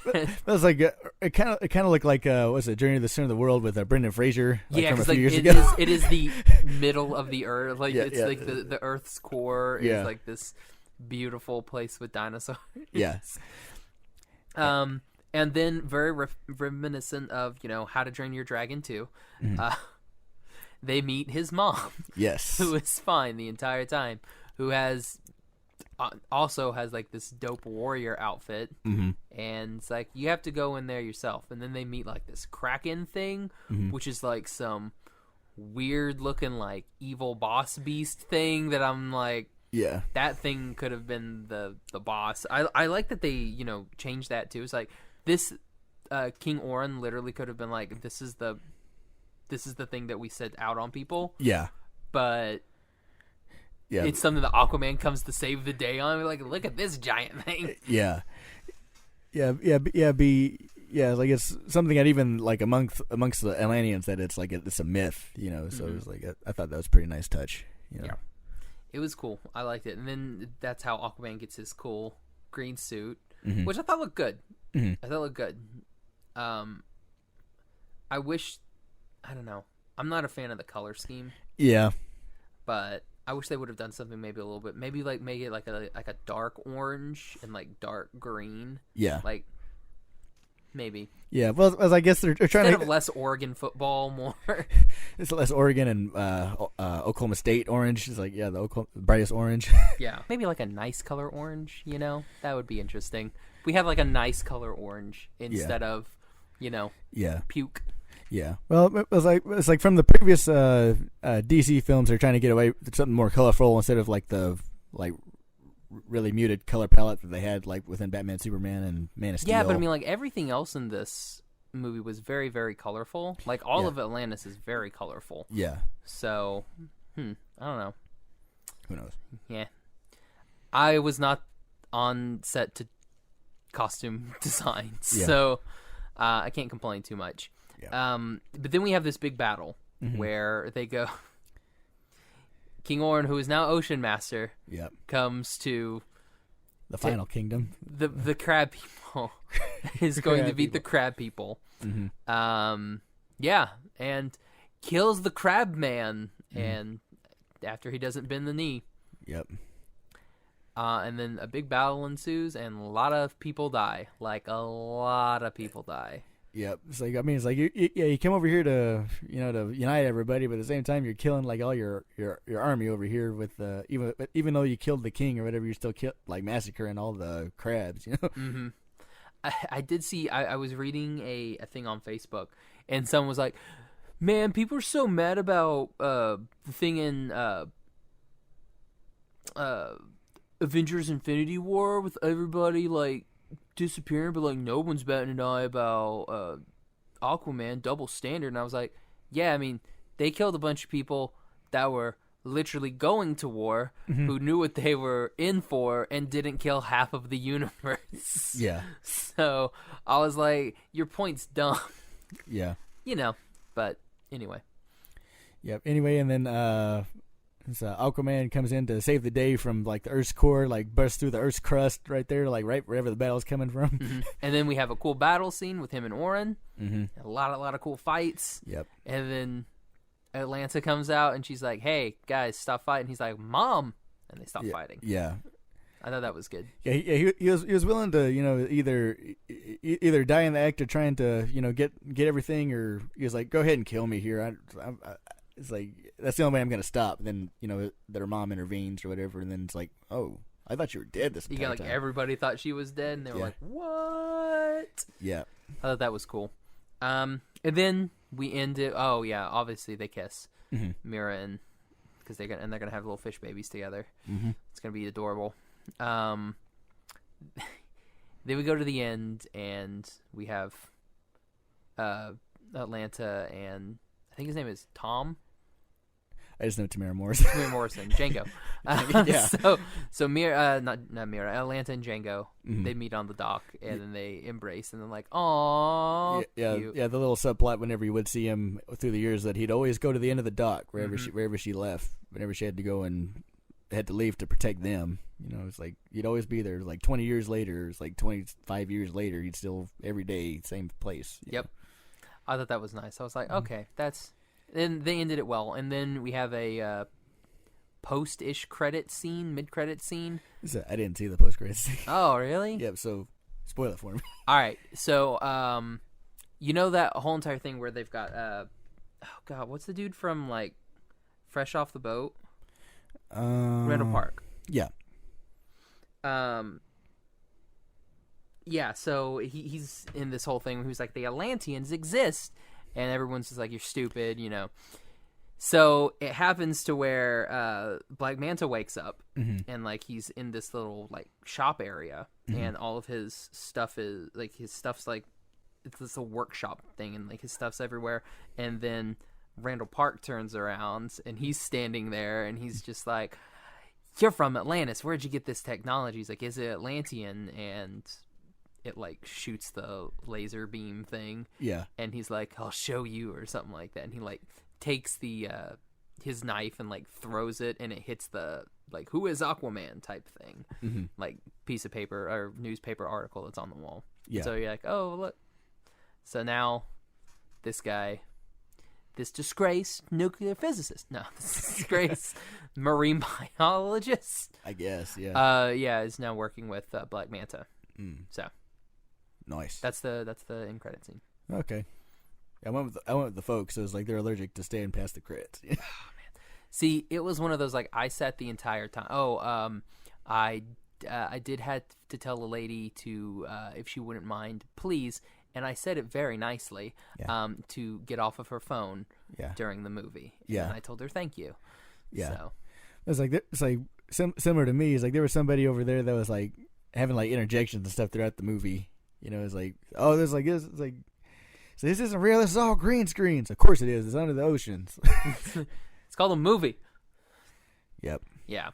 That was like it kind of looked like what's it, Journey to the Center of the World with Brendan Fraser from a few years ago. It is the middle of the earth, like like the Earth's core is like this beautiful place with dinosaurs. Yeah. And then very reminiscent of How to Train Your Dragon 2. They meet his mom. Yes. Who is fine the entire time. Who also has like this dope warrior outfit, and it's like you have to go in there yourself. And then they meet like this kraken thing, which is like some weird looking like evil boss beast thing that I'm like, yeah, that thing could have been the boss. I like that they changed that too. It's like this King Orin literally could have been like, this is the thing that we sent out on people. Yeah, but. Yeah. It's something that Aquaman comes to save the day on. We're like, look at this giant thing. Yeah. Like it's something that even like amongst the Atlanteans that it's like it's a myth, So it was like I thought that was a pretty nice touch. Yeah, it was cool. I liked it, and then that's how Aquaman gets his cool green suit, which I thought looked good. I thought it looked good. I don't know. I'm not a fan of the color scheme. Yeah, but. I wish they would have done something maybe a little bit, maybe like make it like a dark orange and like dark green. Yeah, like maybe. Yeah, well, as I guess they're trying instead of less Oregon football, more. It's less Oregon and Oklahoma State orange. It's like the brightest orange. Yeah, maybe like a nice color orange. That would be interesting. We have like a nice color orange instead of, yeah, puke. Yeah. Well, it's like from the previous DC films, they're trying to get away with something more colorful instead of like the really muted color palette that they had like within Batman, Superman, and Man of Steel. Yeah, but I mean, like everything else in this movie was very, very colorful. Like all of Atlantis is very colorful. Yeah. So, I don't know. Who knows? Yeah. I was not on set to costume design, so I can't complain too much. Yeah. But then we have this big battle where they go. King Orn, who is now Ocean Master, comes to the final kingdom. The crab people is going to beat the crab people. Yeah, and kills the crab man, and after he doesn't bend the knee. Yep. And then a big battle ensues, and a lot of people die. Like, a lot of people die. Yep. It's like, I mean, it's like, you come over here to, to unite everybody, but at the same time, you're killing, like, all your army over here with, even though you killed the king or whatever, you're still massacring all the crabs, Mm-hmm. I did see, I was reading a thing on Facebook, and someone was like, man, people are so mad about the thing in Avengers Infinity War with everybody, like, disappearing, but, like, no one's batting an eye about Aquaman, double standard. And I was like, yeah, I mean, they killed a bunch of people that were literally going to war, who knew what they were in for, and didn't kill half of the universe. Yeah. So I was like, your point's dumb. Yeah. But anyway. Yep. Anyway, and then Aquaman comes in to save the day from, like, the Earth's core, like, bursts through the Earth's crust right there, like, right wherever the battle's coming from. And then we have a cool battle scene with him and Orin. A lot of cool fights. Yep. And then Atlanta comes out, and she's like, hey, guys, stop fighting. He's like, Mom! And they stop fighting. Yeah. I thought that was good. Yeah, he was willing to, either die in the act of trying to, get everything, or he was like, go ahead and kill me here. It's like, that's the only way I'm going to stop. And then, that her mom intervenes or whatever, and then it's like, oh, I thought you were dead this entire time. Everybody thought she was dead, and they were like, what? Yeah. I thought that was cool. And then we end it. Oh, yeah, obviously they kiss. Mira and... because they're gonna have little fish babies together. It's going to be adorable. Then we go to the end, and we have Atlanta, and I think his name is Tom. I just know Tamara Morrison. Tamara Morrison, Django. Yeah. So Mira, not Mira, Atlanta and Django, they meet on the dock, and then they embrace, and then like, aww, yeah, the little subplot whenever you would see him through the years that he'd always go to the end of the dock wherever she left, whenever she had to go and had to leave to protect them. It's like he'd always be there. Like 20 years later, it's like 25 years later, he'd still every day same place. Yep. I thought that was nice. I was like, okay, that's. And they ended it well, and then we have a post-ish credit scene, mid-credit scene. I didn't see the post-credit scene. Oh, really? Yep. So spoil it for me. All right. So, that whole entire thing where they've got oh god, what's the dude from like Fresh Off the Boat? Randall Park. Yeah. Yeah. So he's in this whole thing where he's like, the Atlanteans exist. And everyone's just like, you're stupid, So it happens to where Black Manta wakes up, and like he's in this little like shop area, and all of his stuff is like it's this little workshop thing, and like his stuff's everywhere. And then Randall Park turns around, and he's standing there, and he's just like, "You're from Atlantis. Where'd you get this technology?" He's like, "Is it Atlantean?" And it like shoots the laser beam thing. Yeah. And he's like, I'll show you, or something like that. And he like takes the his knife and like throws it, and it hits the like, who is Aquaman type thing. Like piece of paper or newspaper article that's on the wall. Yeah. So you're like, oh look. So now this guy, this disgraced nuclear physicist, this disgraced marine biologist, I guess, yeah. Is now working with Black Manta. So nice. That's the end credit scene. Okay. I went with the folks. So it was like they're allergic to staying past the credits. Oh man. See, it was one of those like I sat the entire time. I did have to tell the lady to if she wouldn't mind, please and I said it very nicely to get off of her phone during the movie. And I told her thank you. Yeah. So. It's like similar to me. It's like there was somebody over there that was like having like interjections and stuff throughout the movie. You know, it's like, oh, there's like this. It's like, so this isn't real. This is all green screens. Of course it is. It's under the oceans. It's called a movie. Yep. Yeah.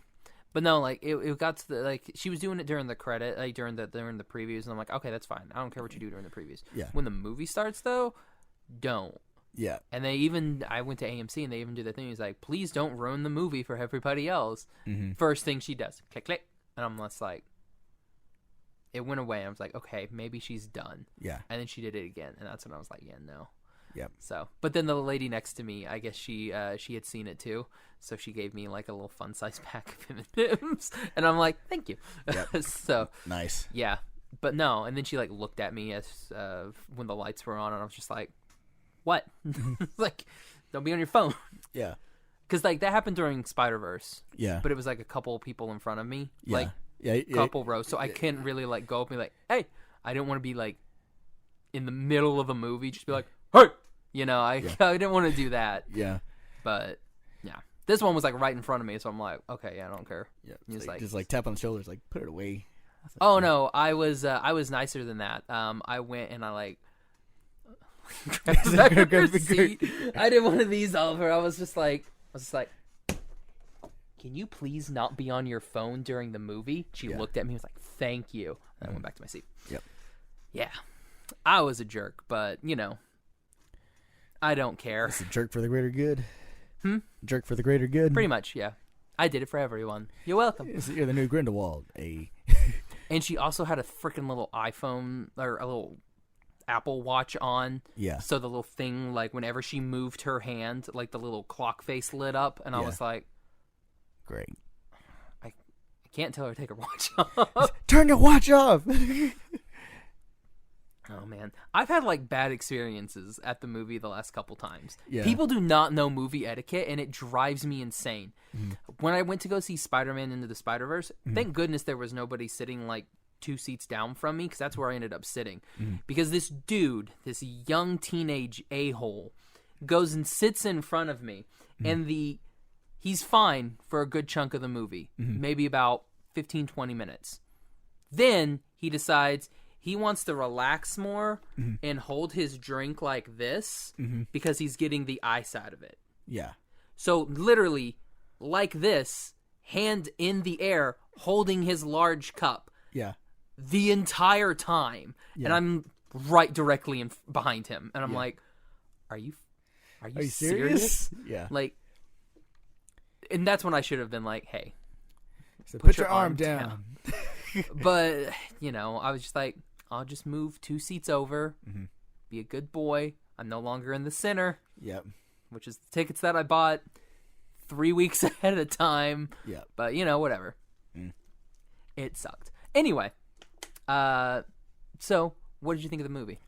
But no, like it got to the like she was doing it during the credit, like during the previews, and I'm like, okay, that's fine. I don't care what you do during the previews. Yeah. When the movie starts, though, don't. Yeah. And I went to AMC, and they even do the thing. He's like, please don't ruin the movie for everybody else. Mm-hmm. First thing she does, click, click, and I'm just like, it went away. And I was like, okay, maybe she's done. Yeah. And then she did it again, and that's when I was like, yeah, no. Yep. So, but then the lady next to me, I guess she had seen it too, so she gave me like a little fun size pack of M&Ms, and I'm like, thank you. Yep. So nice. Yeah, but no, and then she like looked at me as when the lights were on, and I was just like, what? Like, don't be on your phone. Yeah. Because like that happened during Spider-Verse. Yeah. But it was like a couple people in front of me. Yeah. Like a couple rows, so I couldn't really like go up and be like, hey, I didn't want to be like in the middle of a movie, just be like, hey. You know, I didn't want to do that. Yeah. But, yeah. This one was, like, right in front of me, so I'm like, okay, yeah, I don't care. Yeah. Just, like, tap on the shoulders, like, put it away. Like, oh, no, I was nicer than that. I went and I, like, grabbed the back of her seat. I did one of these over. I was just like, can you please not be on your phone during the movie? She looked at me and was like, thank you. And I went back to my seat. Yep. Yeah. I was a jerk, but, you know. I don't care. It's a jerk for the greater good. Jerk for the greater good. Pretty much, yeah. I did it for everyone. You're welcome. You're the new Grindelwald. And she also had a freaking little iPhone or a little Apple Watch on. Yeah. So the little thing, like whenever she moved her hand, like the little clock face lit up, and I was like, great. I can't tell her to take her watch off. Turn your watch off. Oh, man. I've had, like, bad experiences at the movie the last couple times. Yeah. People do not know movie etiquette, and it drives me insane. Mm-hmm. When I went to go see Spider-Man Into the Spider-Verse, thank goodness there was nobody sitting, like, 2 seats down from me, because that's where I ended up sitting. Because this dude, this young teenage a-hole, goes and sits in front of me, and he's fine for a good chunk of the movie, maybe about 15, 20 minutes. Then he decides he wants to relax more and hold his drink like this because he's getting the ice out of it. Yeah. So literally like this, hand in the air, holding his large cup. Yeah. The entire time. Yeah. And I'm right directly behind him. And I'm like, are you serious? Yeah. Like, and that's when I should have been like, hey, so put your arm down. But, you know, I was just like, I'll just move 2 seats over, be a good boy. I'm no longer in the center. Yep. Which is the tickets that I bought 3 weeks ahead of time. Yep. But, you know, whatever. It sucked. Anyway, so what did you think of the movie?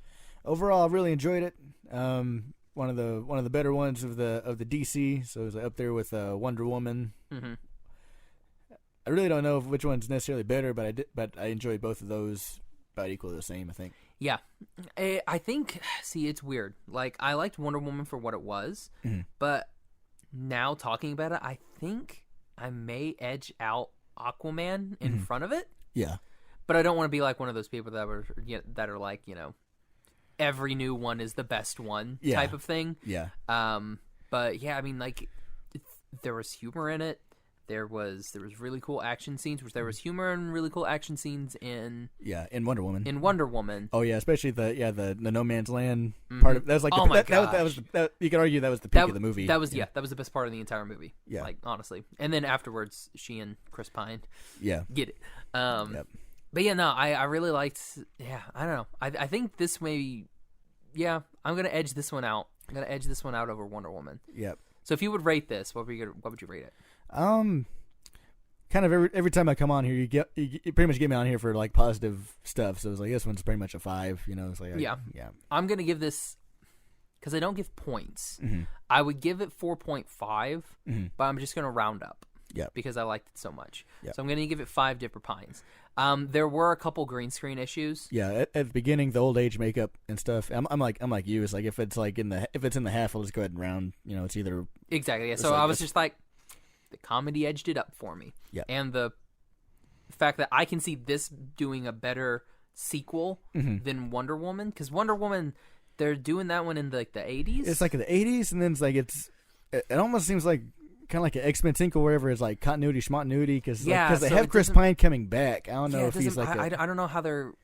Overall, I really enjoyed it. One of the better ones of the DC. So it was up there with Wonder Woman. I really don't know which one's necessarily better, but I enjoyed both of those about equally the same, I think. Yeah. I think, see, it's weird. Like, I liked Wonder Woman for what it was, but now talking about it, I think I may edge out Aquaman in front of it. Yeah. But I don't want to be like one of those people that are like, you know, every new one is the best one type of thing. Yeah. But yeah, I mean, like, there was humor in it. There was really cool action scenes, which there was humor and really cool action scenes in Wonder Woman. In Wonder Woman. Oh yeah, especially the No Man's Land part of that was like you could argue that was the peak of the movie. That was that was the best part of the entire movie. Yeah, like honestly. And then afterwards, she and Chris Pine. Yeah, get it. But yeah, no, I really liked. Yeah, I don't know. I think this maybe. Yeah, I'm gonna edge this one out. I'm gonna edge this one out over Wonder Woman. Yep. So if you would rate this, what would you rate it? Kind of every time I come on here, you pretty much get me on here for like positive stuff. So it's like this one's pretty much a 5. You know, it's like yeah. I'm gonna give this because I don't give points. I would give it 4.5, but I'm just gonna round up. because I liked it so much. Yep. So I'm going to give it 5 Dipper Pines. There were a couple green screen issues. Yeah, at the beginning, the old age makeup and stuff. I'm like you. It's like if it's in the half, I'll just go ahead and round. It's either exactly. Yeah. So like I was just like, the comedy edged it up for me. Yeah. And the fact that I can see this doing a better sequel than Wonder Woman, because Wonder Woman, they're doing that one in the 80s. It's like in the 80s, and then it's like it almost seems like kind of like an X-Men Inc. or wherever. It's like continuity, schmontinuity, because they have Chris Pine coming back. I don't know if he's like I don't know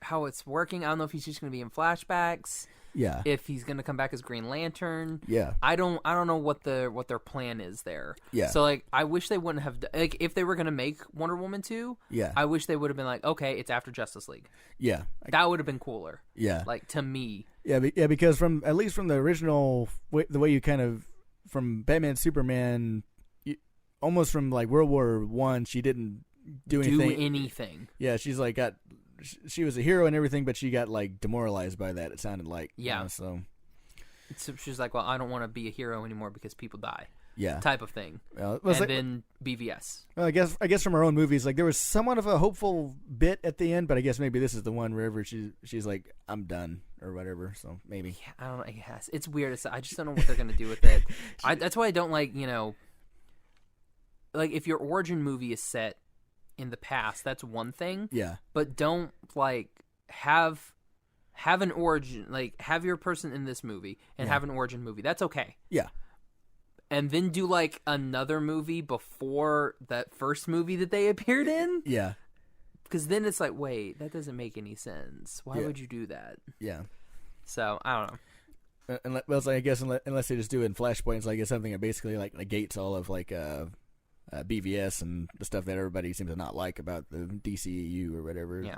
how it's working. I don't know if he's just going to be in flashbacks. Yeah. If he's going to come back as Green Lantern. Yeah. I don't know what their plan is there. Yeah. So like I wish they wouldn't have like if they were going to make Wonder Woman 2, yeah. I wish they would have been like, okay, it's after Justice League. Yeah. That would have been cooler. Yeah. Like to me. Yeah, because at least from the original the way you kind of from Batman Superman almost from like World War I, she didn't do anything. Yeah, she's like she was a hero and everything, but she got like demoralized by that. It sounded like so she's like, well, I don't want to be a hero anymore because people die. Yeah, type of thing. And then BVS. Well, I guess from her own movies, like there was somewhat of a hopeful bit at the end, but I guess maybe this is the one wherever she's like, I'm done or whatever. So maybe I don't know. Yes, it's weird. I just don't know what they're gonna do with it. That's why I don't like like if your origin movie is set in the past, that's one thing. Yeah. But don't like have an origin, like have your person in this movie and have an origin movie. That's okay. Yeah. And then do like another movie before that first movie that they appeared in. Yeah. Because then it's like, wait, that doesn't make any sense. Why would you do that? Yeah. So I don't know. I guess unless they just do it in flashpoints, like it's something that basically like negates all of like BVS and the stuff that everybody seems to not like about the DCEU or whatever. Yeah.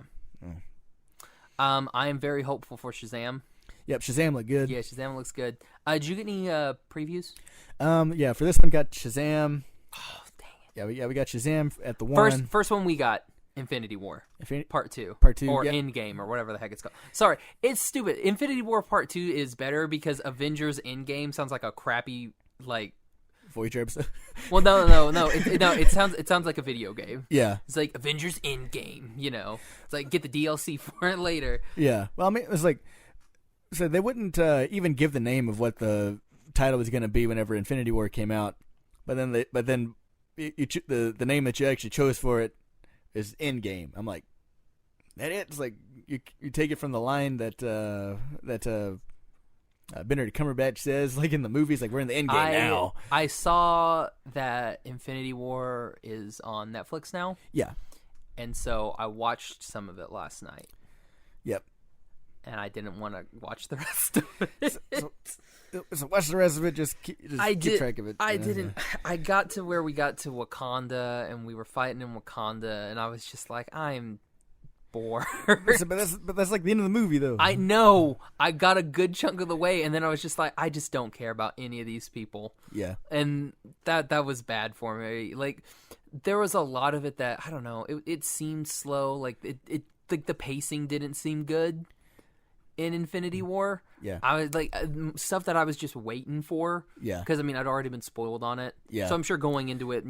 I am very hopeful for Shazam. Yep, Shazam looked good. Yeah, Shazam looks good. Did you get any previews? Yeah, for this one got Shazam. Oh, dang it. Yeah, we got Shazam at the one. First one we got Infinity War. Part 2. Or Endgame or whatever the heck it's called. Sorry, it's stupid. Infinity War Part 2 is better because Avengers Endgame sounds like a crappy like Voyager episode. Well, no. It sounds like a video game. Yeah, it's like Avengers Endgame. It's like get the DLC for it later. Yeah. Well, I mean, it was like so they wouldn't even give the name of what the title was going to be whenever Infinity War came out, but then the name that you actually chose for it is Endgame. I'm like, that it? It's like you take it from the line that Benedict Cumberbatch says, like in the movies, like we're in the end game now. I saw that Infinity War is on Netflix now. Yeah. And so I watched some of it last night. Yep. And I didn't want to watch the rest of it. So watch the rest of it. Just keep track of it. I didn't. I got to where we got to Wakanda, and we were fighting in Wakanda, and I was just like, I'm bored. But that's like the end of the movie, though. I know. I got a good chunk of the way, and then I was just like, I just don't care about any of these people. Yeah. And that was bad for me. Like, there was a lot of it that, I don't know, it seemed slow. Like, it like the pacing didn't seem good in Infinity War. Yeah. I was like, stuff that I was just waiting for. Yeah. Because, I mean, I'd already been spoiled on it. Yeah. So I'm sure going into it,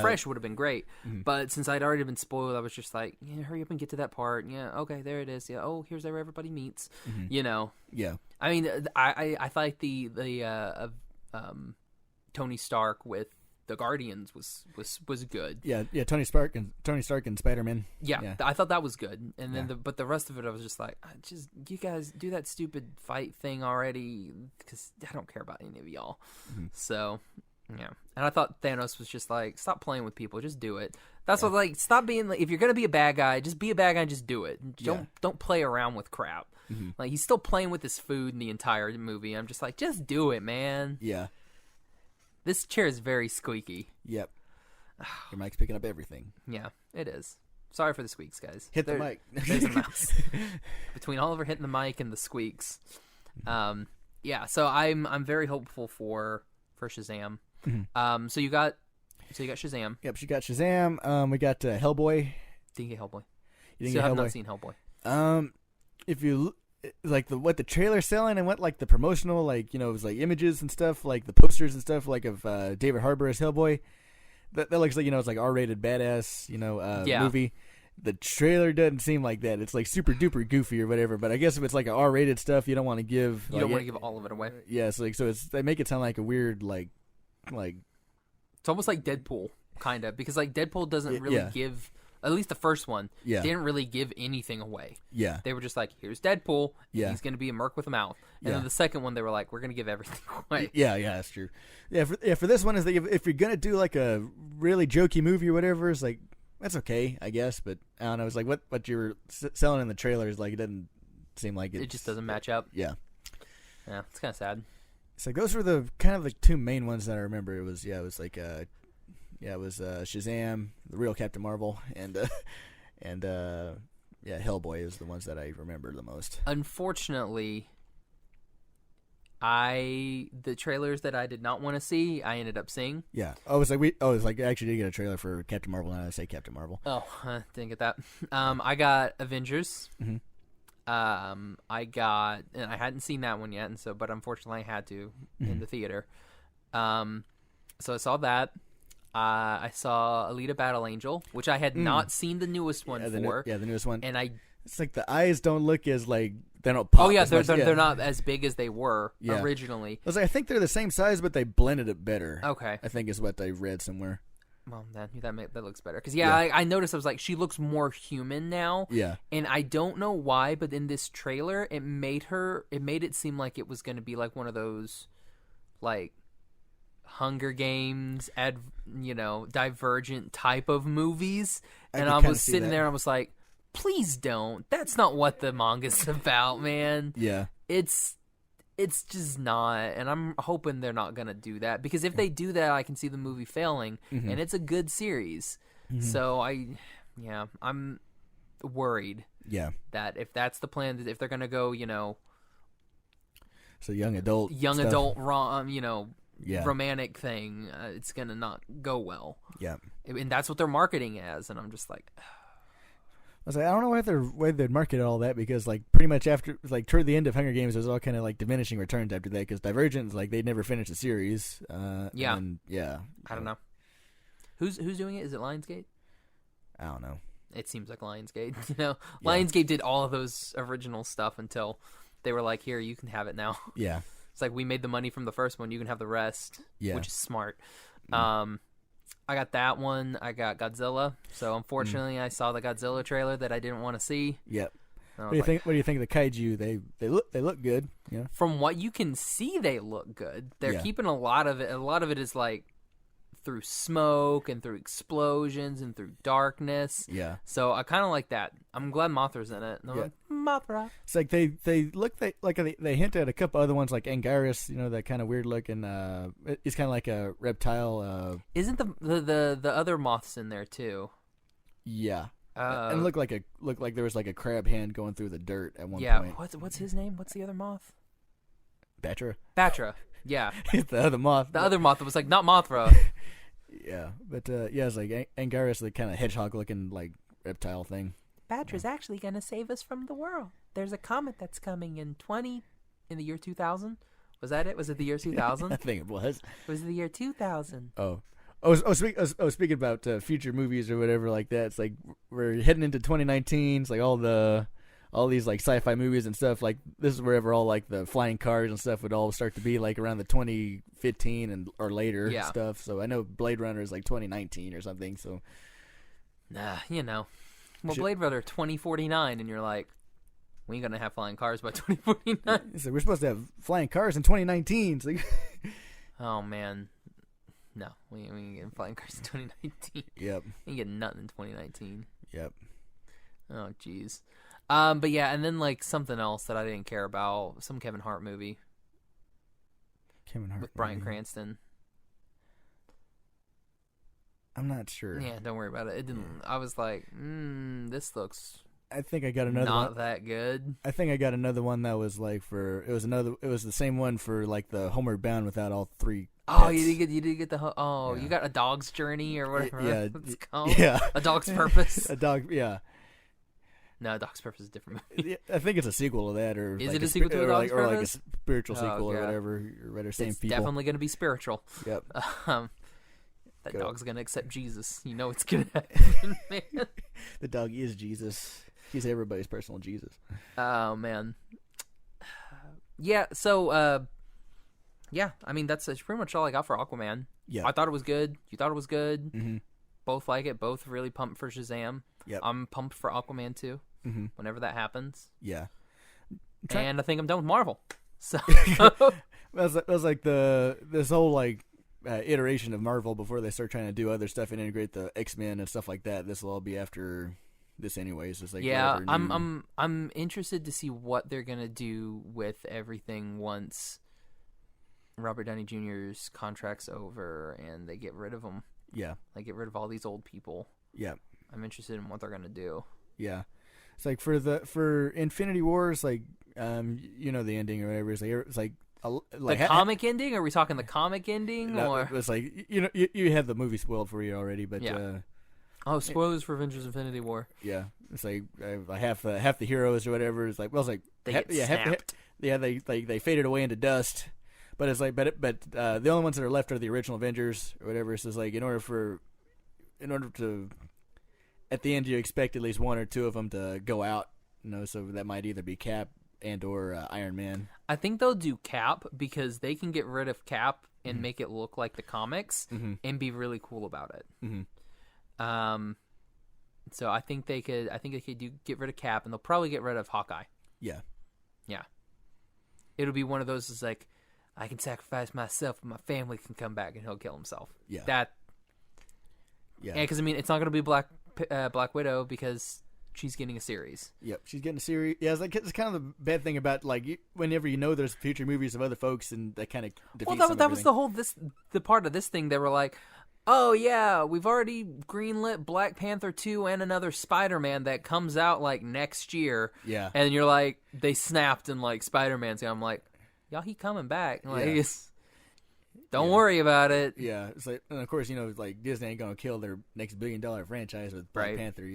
fresh would have been great. Mm-hmm. But since I'd already been spoiled, I was just like, yeah, hurry up and get to that part. Yeah, okay, there it is. Yeah, oh, here's where everybody meets. Mm-hmm. Yeah. I mean, I thought the Tony Stark with the Guardians was good. Yeah. Tony Stark and Spider-Man. Yeah, I thought that was good. And then but the rest of it, I was just like, you guys do that stupid fight thing already, because I don't care about any of y'all. Mm-hmm. So yeah, and I thought Thanos was just like, stop playing with people, just do it. That's what, like, stop being like, if you're gonna be a bad guy, just be a bad guy and just do it. Don't play around with crap. Mm-hmm. Like, he's still playing with his food in the entire movie. I'm just like, just do it, man. Yeah. This chair is very squeaky. Yep. Your mic's picking up everything. Yeah, it is. Sorry for the squeaks, guys. The mic. There's a mouse. Between Oliver hitting the mic and the squeaks. Yeah, so I'm very hopeful for Shazam. Mm-hmm. So you got Shazam. Yep, she got Shazam. We got Hellboy. Didn't get Hellboy. You didn't Still get have Hellboy. not seen Hellboy. If you like what the trailer's selling and what like the promotional, like, it was like images and stuff, like the posters and stuff, like of David Harbour as Hellboy, that looks like it's like R-rated badass Yeah. movie. The trailer doesn't seem like that. It's like super duper goofy or whatever. But I guess if it's like R-rated stuff, you don't want to give. You don't want to give all of it away. Yeah, so they make it sound like a weird like. It's almost like Deadpool, kind of, because like Deadpool doesn't really give. At least the first one, didn't really give anything away. Yeah, they were just like, "Here's Deadpool. Yeah, he's going to be a merc with a mouth." And then the second one, they were like, "We're going to give everything away." Yeah, that's true. Yeah, for this one is if you're going to do like a really jokey movie or whatever, it's like that's okay, I guess. But I don't know. It's like what you're selling in the trailers, like it doesn't seem like it just doesn't match up. Yeah, it's kind of sad. It's like those were the kind of the two main ones that I remember. It was Shazam, the real Captain Marvel, and Hellboy is the ones that I remember the most. Unfortunately, the trailers that I did not want to see, I ended up seeing. Yeah. It's like I actually did get a trailer for Captain Marvel, and I say Captain Marvel. Oh, didn't get that. I got Avengers. Mm-hmm. And I hadn't seen that one yet, but unfortunately I had to in the theater. So I saw that. I saw Alita Battle Angel, which I had not seen the newest one for. The newest one. And it's like the eyes don't look as like they don't pop. Oh yeah, they're not as big as they were originally. I was like, I think they're the same size, but they blended it better. Okay, I think is what I read somewhere. Well, that looks better because I noticed. I was like, she looks more human now. Yeah, and I don't know why, but in this trailer, it made it seem like it was going to be like one of those, like, Hunger Games, Divergent type of movies. And I was sitting there, and I was like, please don't. That's not what the manga's about, man. Yeah, It's just not, and I'm hoping they're not going to do that, because if they do that, I can see the movie failing, and it's a good series. So I'm worried that if that's the plan, that if they're going to go, so young adult romantic thing, it's going to not go well. Yeah. And that's what they're marketing as, and I'm just like... I was like, I don't know why they'd market all that, because like pretty much after like toward the end of Hunger Games, it was all kind of like diminishing returns after that, because Divergent, like they'd never finished the series. I don't know. Who's doing it? Is it Lionsgate? I don't know. It seems like Lionsgate. Lionsgate did all of those original stuff until they were like, "Here, you can have it now." Yeah. It's like, we made the money from the first one. You can have the rest. Yeah. Which is smart. I got that one. I got Godzilla. So unfortunately, I saw the Godzilla trailer that I didn't want to see. Yep. What do you think? What do you think of the kaiju? They look good. Yeah. From what you can see, they look good. They're keeping a lot of it. A lot of it is like through smoke and through explosions and through darkness. Yeah. So I kind of like that. I'm glad Mothra's in it. And I'm like, Mothra. It's like they look like they hint at a couple other ones, like Anguirus, that kind of weird looking. It's kind of like a reptile. Isn't the other moths in there too? Yeah. And look like there was like a crab hand going through the dirt at one point. Yeah. What's his name? What's the other moth? Batra. Yeah. The other moth. The other moth that was like not Mothra. Yeah, but it's like Anguirus, the kind of hedgehog looking like reptile thing. Batra's actually going to save us from the world. There's a comet that's coming in the year 2000. Was that it? Was it the year 2000? I think it was. It was the year 2000. Speaking about future movies or whatever like that, it's like we're heading into 2019. It's like all these like sci-fi movies and stuff, like this is wherever all like the flying cars and stuff would all start to be, like around the 2015 or later stuff. So I know Blade Runner is like 2019 or something. So Blade Runner 2049, and you're like, we ain't gonna have flying cars by 2049. So we're supposed to have flying cars in 2019. So oh man, no, we ain't getting flying cars in 2019. Yep, we ain't getting nothing in 2019. Yep. Oh jeez. But yeah, and then like something else that I didn't care about, some Kevin Hart movie. With Bryan Cranston. I'm not sure. Yeah, don't worry about it. It didn't. I was like, this looks. I think I got another not one. that good. I think I got another one that was like it was the same one for like the Homeward Bound without all three. Oh, pets. you did get the you got A Dog's Journey or whatever it's called. Yeah, A Dog's Purpose. A Dog. Yeah. No, A Dog's Purpose is a different movie. I think it's a sequel to that, or is like it a sequel to A Dog's Purpose? Or like a spiritual sequel or whatever. Or same it's people. Definitely going to be spiritual. Yep. That Go. dog's gonna accept Jesus. You know it's gonna happen, man. The dog is Jesus. He's everybody's personal Jesus. Oh man. Yeah. So, yeah. I mean, that's pretty much all I got for Aquaman. Yeah. I thought it was good. You thought it was good. Mm-hmm. Both like it. Both really pumped for Shazam. Yep. I'm pumped for Aquaman too. Mm-hmm. Whenever that happens. Yeah. And I think I'm done with Marvel. So that was like this whole like iteration of Marvel before they start trying to do other stuff and integrate the X-Men and stuff like that. This will all be after this anyways. It's like yeah, whatever new... I'm interested to see what they're gonna do with everything once Robert Downey Jr.'s contract's over and they get rid of him. Yeah, like get rid of all these old people. Yeah, I'm interested in what they're gonna do. Yeah, it's like for Infinity Wars, like you know the ending or whatever. It's like the comic ending. Are we talking the comic ending? No, or it's like you had the movie spoiled for you already, but yeah. Oh, spoilers for Avengers: Infinity War. Yeah, it's like half the heroes or whatever. It's like they get snapped. They faded away into dust. But it's like but the only ones that are left are the original Avengers or whatever. So it's like in order to at the end you expect at least one or two of them to go out. So that might either be Cap and or Iron Man. I think they'll do Cap because they can get rid of Cap and make it look like the comics and be really cool about it. Mm-hmm. So I think they could get rid of Cap and they'll probably get rid of Hawkeye. Yeah. Yeah. It'll be one of those that's like, I can sacrifice myself, but my family can come back and he'll kill himself. Yeah. Yeah. Because I mean, it's not going to be Black Widow because she's getting a series. Yep, she's getting a series. Yeah, it's kind of the bad thing about like whenever there's future movies of other folks and that kind of defeats that was the part of this thing. They were like, oh yeah, we've already greenlit Black Panther 2 and another Spider-Man that comes out like next year. Yeah, and you're like, they snapped and like Spider-Man's. I'm like, y'all, he coming back. Like, don't worry about it. Yeah, it's like, and of course, like Disney ain't gonna kill their next $1 billion franchise with Black Panther.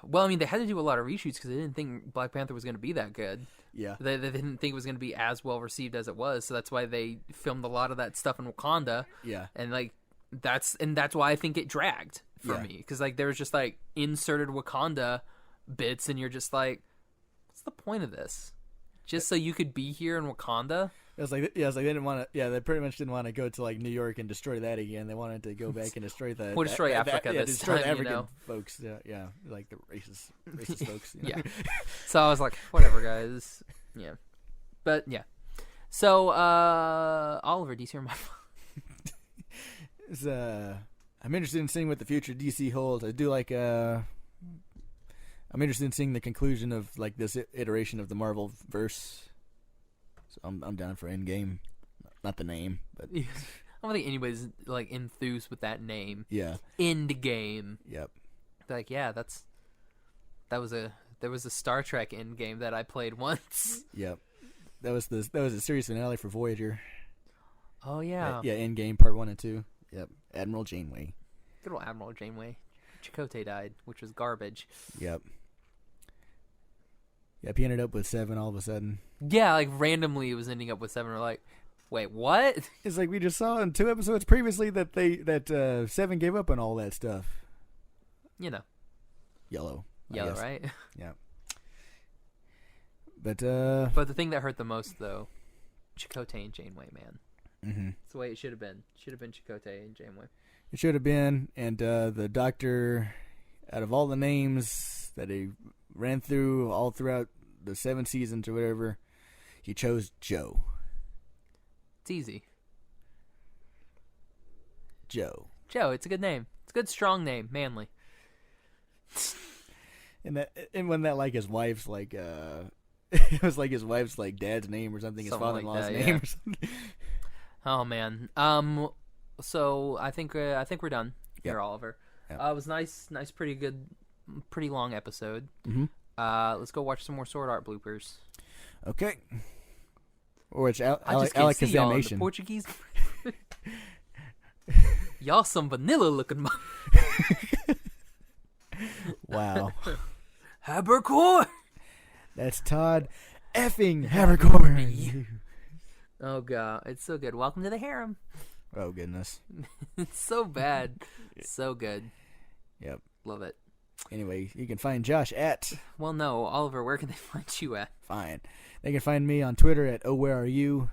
Well, I mean, they had to do a lot of reshoots because they didn't think Black Panther was going to be that good. Yeah, they didn't think it was going to be as well received as it was. So that's why they filmed a lot of that stuff in Wakanda. Yeah, and like that's why I think it dragged for me because like there was just like inserted Wakanda bits, and you're just like, what's the point of this? Just so you could be here in Wakanda? It's like they didn't want to. Yeah, they pretty much didn't want to go to like New York and destroy that again. They wanted to go back and destroy the. We'll destroy Africa this destroy time. The African folks. Yeah, like the racist folks. Yeah. So I was like, whatever, guys. Yeah, but yeah. So Oliver, DC or Marvel? I'm interested in seeing what the future DC holds. I do like. I'm interested in seeing the conclusion of like this iteration of the Marvel verse. So I'm down for Endgame, not the name, but I don't think anybody's like enthused with that name. Yeah, Endgame. Yep. Like there was a Star Trek Endgame that I played once. Yep. That was a series finale for Voyager. Oh yeah. Yeah, Endgame Part 1 and 2. Yep. Admiral Janeway. Good old Admiral Janeway. Chakotay died, which was garbage. Yep. Yep, he ended up with 7 all of a sudden. Yeah, like randomly it was ending up with 7. We're like, wait, what? It's like we just saw in 2 episodes previously that 7 gave up on all that stuff. Yellow, right? Yeah. But the thing that hurt the most though, Chakotay and Janeway, man. Mm-hmm. That's the way it should have been. Should have been Chakotay and Janeway. It should have been, and the Doctor, out of all the names that he ran through all throughout the 7 seasons or whatever, he chose Joe. It's easy. Joe. It's a good name. It's a good, strong name, manly. And when that like his wife's like it was like his wife's like dad's name or something, his father-in-law's name or something. Oh man. So I think we're done here, Oliver. Yep. It was nice, pretty good, pretty long episode. Mm-hmm. Let's go watch some more Sword Art bloopers. Okay. Or it's Alex's animation. Portuguese. Y'all some vanilla looking. Wow. Habercore. That's Todd effing Habercore. Oh god, it's so good. Welcome to the harem. Oh, goodness. It's so bad. So good. Yep. Love it. Anyway, you can find Josh at... Well, no. Oliver, where can they find you at? Fine. They can find me on Twitter at ohwhereareyou.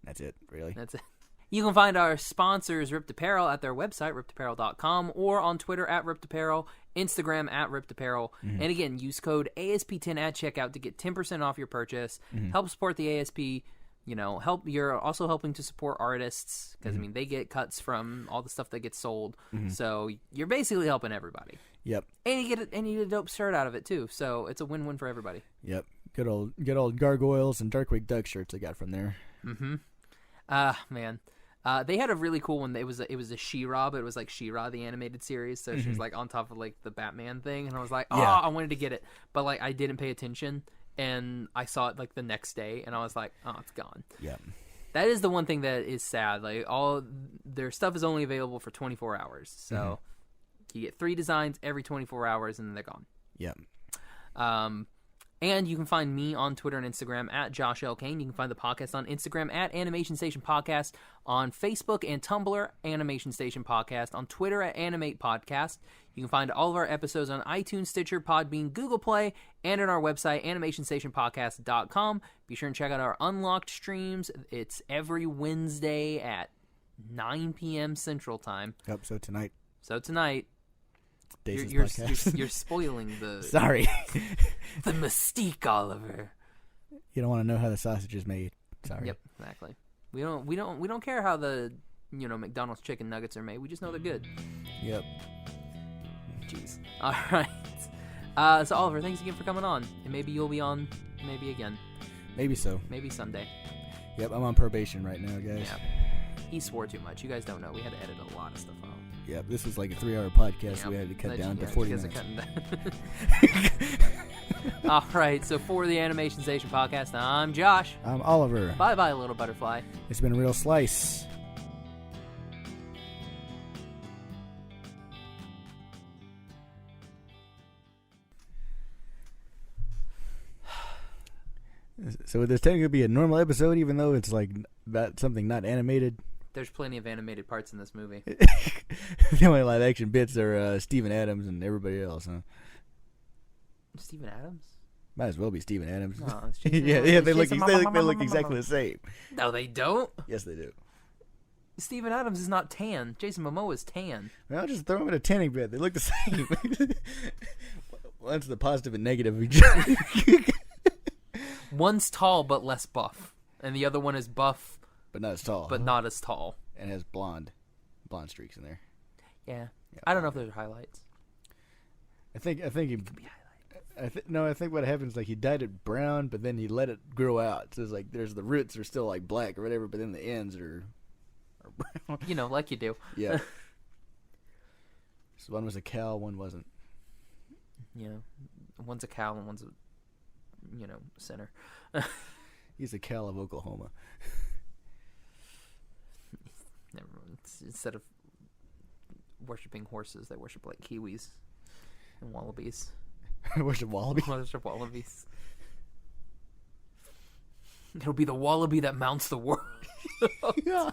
That's it, really. That's it. You can find our sponsors, Ripped Apparel, at their website, rippedapparel.com, or on Twitter at Ripped Apparel, Instagram at Ripped Apparel. And again, use code ASP10 at checkout to get 10% off your purchase. Help support the ASP. You know, you're also helping to support artists because, I mean, they get cuts from all the stuff that gets sold. So you're basically helping everybody. Yep. And you get a dope shirt out of it, too. So it's a win-win for everybody. Yep. Good old Gargoyles and Darkwing Duck shirts I got from there. Man. They had a really cool one. It was a She-Ra, but it was like She-Ra, the animated series. So she was like on top of like the Batman thing. And I was like, I wanted to get it. But like I didn't pay attention. And I saw it like the next day. And I was like, oh, it's gone. Yeah. That is the one thing that is sad. Like all their stuff is only available for 24 hours. So you get 3 designs every 24 hours and then they're gone. Yep. And you can find me on Twitter and Instagram at Josh L. Kane. You can find the podcast on Instagram at Animation Station Podcast, on Facebook and Tumblr, Animation Station Podcast, on Twitter at Animate Podcast. You can find all of our episodes on iTunes, Stitcher, Podbean, Google Play, and on our website, animationstationpodcast.com. Be sure and check out our Unlocked streams. It's every Wednesday at 9 p.m. Central Time. Yep, so tonight. You're spoiling the Sorry. the mystique, Oliver. You don't want to know how the sausage is made. Sorry. Yep, exactly. We don't care how the McDonald's chicken nuggets are made. We just know they're good. Yep. Jeez. All right. So Oliver, thanks again for coming on, and maybe you'll be on, maybe again. Maybe so. Maybe someday. Yep, I'm on probation right now, guys. Yeah. He swore too much. You guys don't know. We had to edit a lot of stuff out. Yep, this was like a 3-hour podcast. So we had to cut down to 40 minutes. All right, so for the Animation Station Podcast, I'm Josh. I'm Oliver. Bye-bye, little butterfly. It's been a real slice. So would this technically be a normal episode, even though it's like about something not animated? There's plenty of animated parts in this movie. The only live action bits are Steven Adams and everybody else, huh? Steven Adams? Might as well be Steven Adams. No, it's Jason Adams. Yeah, they look exactly the same. No, they don't. Yes, they do. Steven Adams is not tan. Jason Momoa is tan. Well, just throw them in a tanning bed. They look the same. One's the positive and negative of each other. One's tall but less buff, and the other one is buff but not as tall. But not as tall. And has blonde streaks in there. Yeah. I don't know if those are highlights. I think he could be highlights. I think what happens is like he dyed it brown, but then he let it grow out. So it's like there's the roots are still like black or whatever, but then the ends are brown. You know, like you do. Yeah. So one was a cow, one wasn't. Yeah. One's a cow and one's a center. He's a cow of Oklahoma. Never mind. Instead of worshipping horses, they worship like kiwis and wallabies. Worship wallabies? Worship wallabies. It'll be the wallaby that mounts the world. Yeah.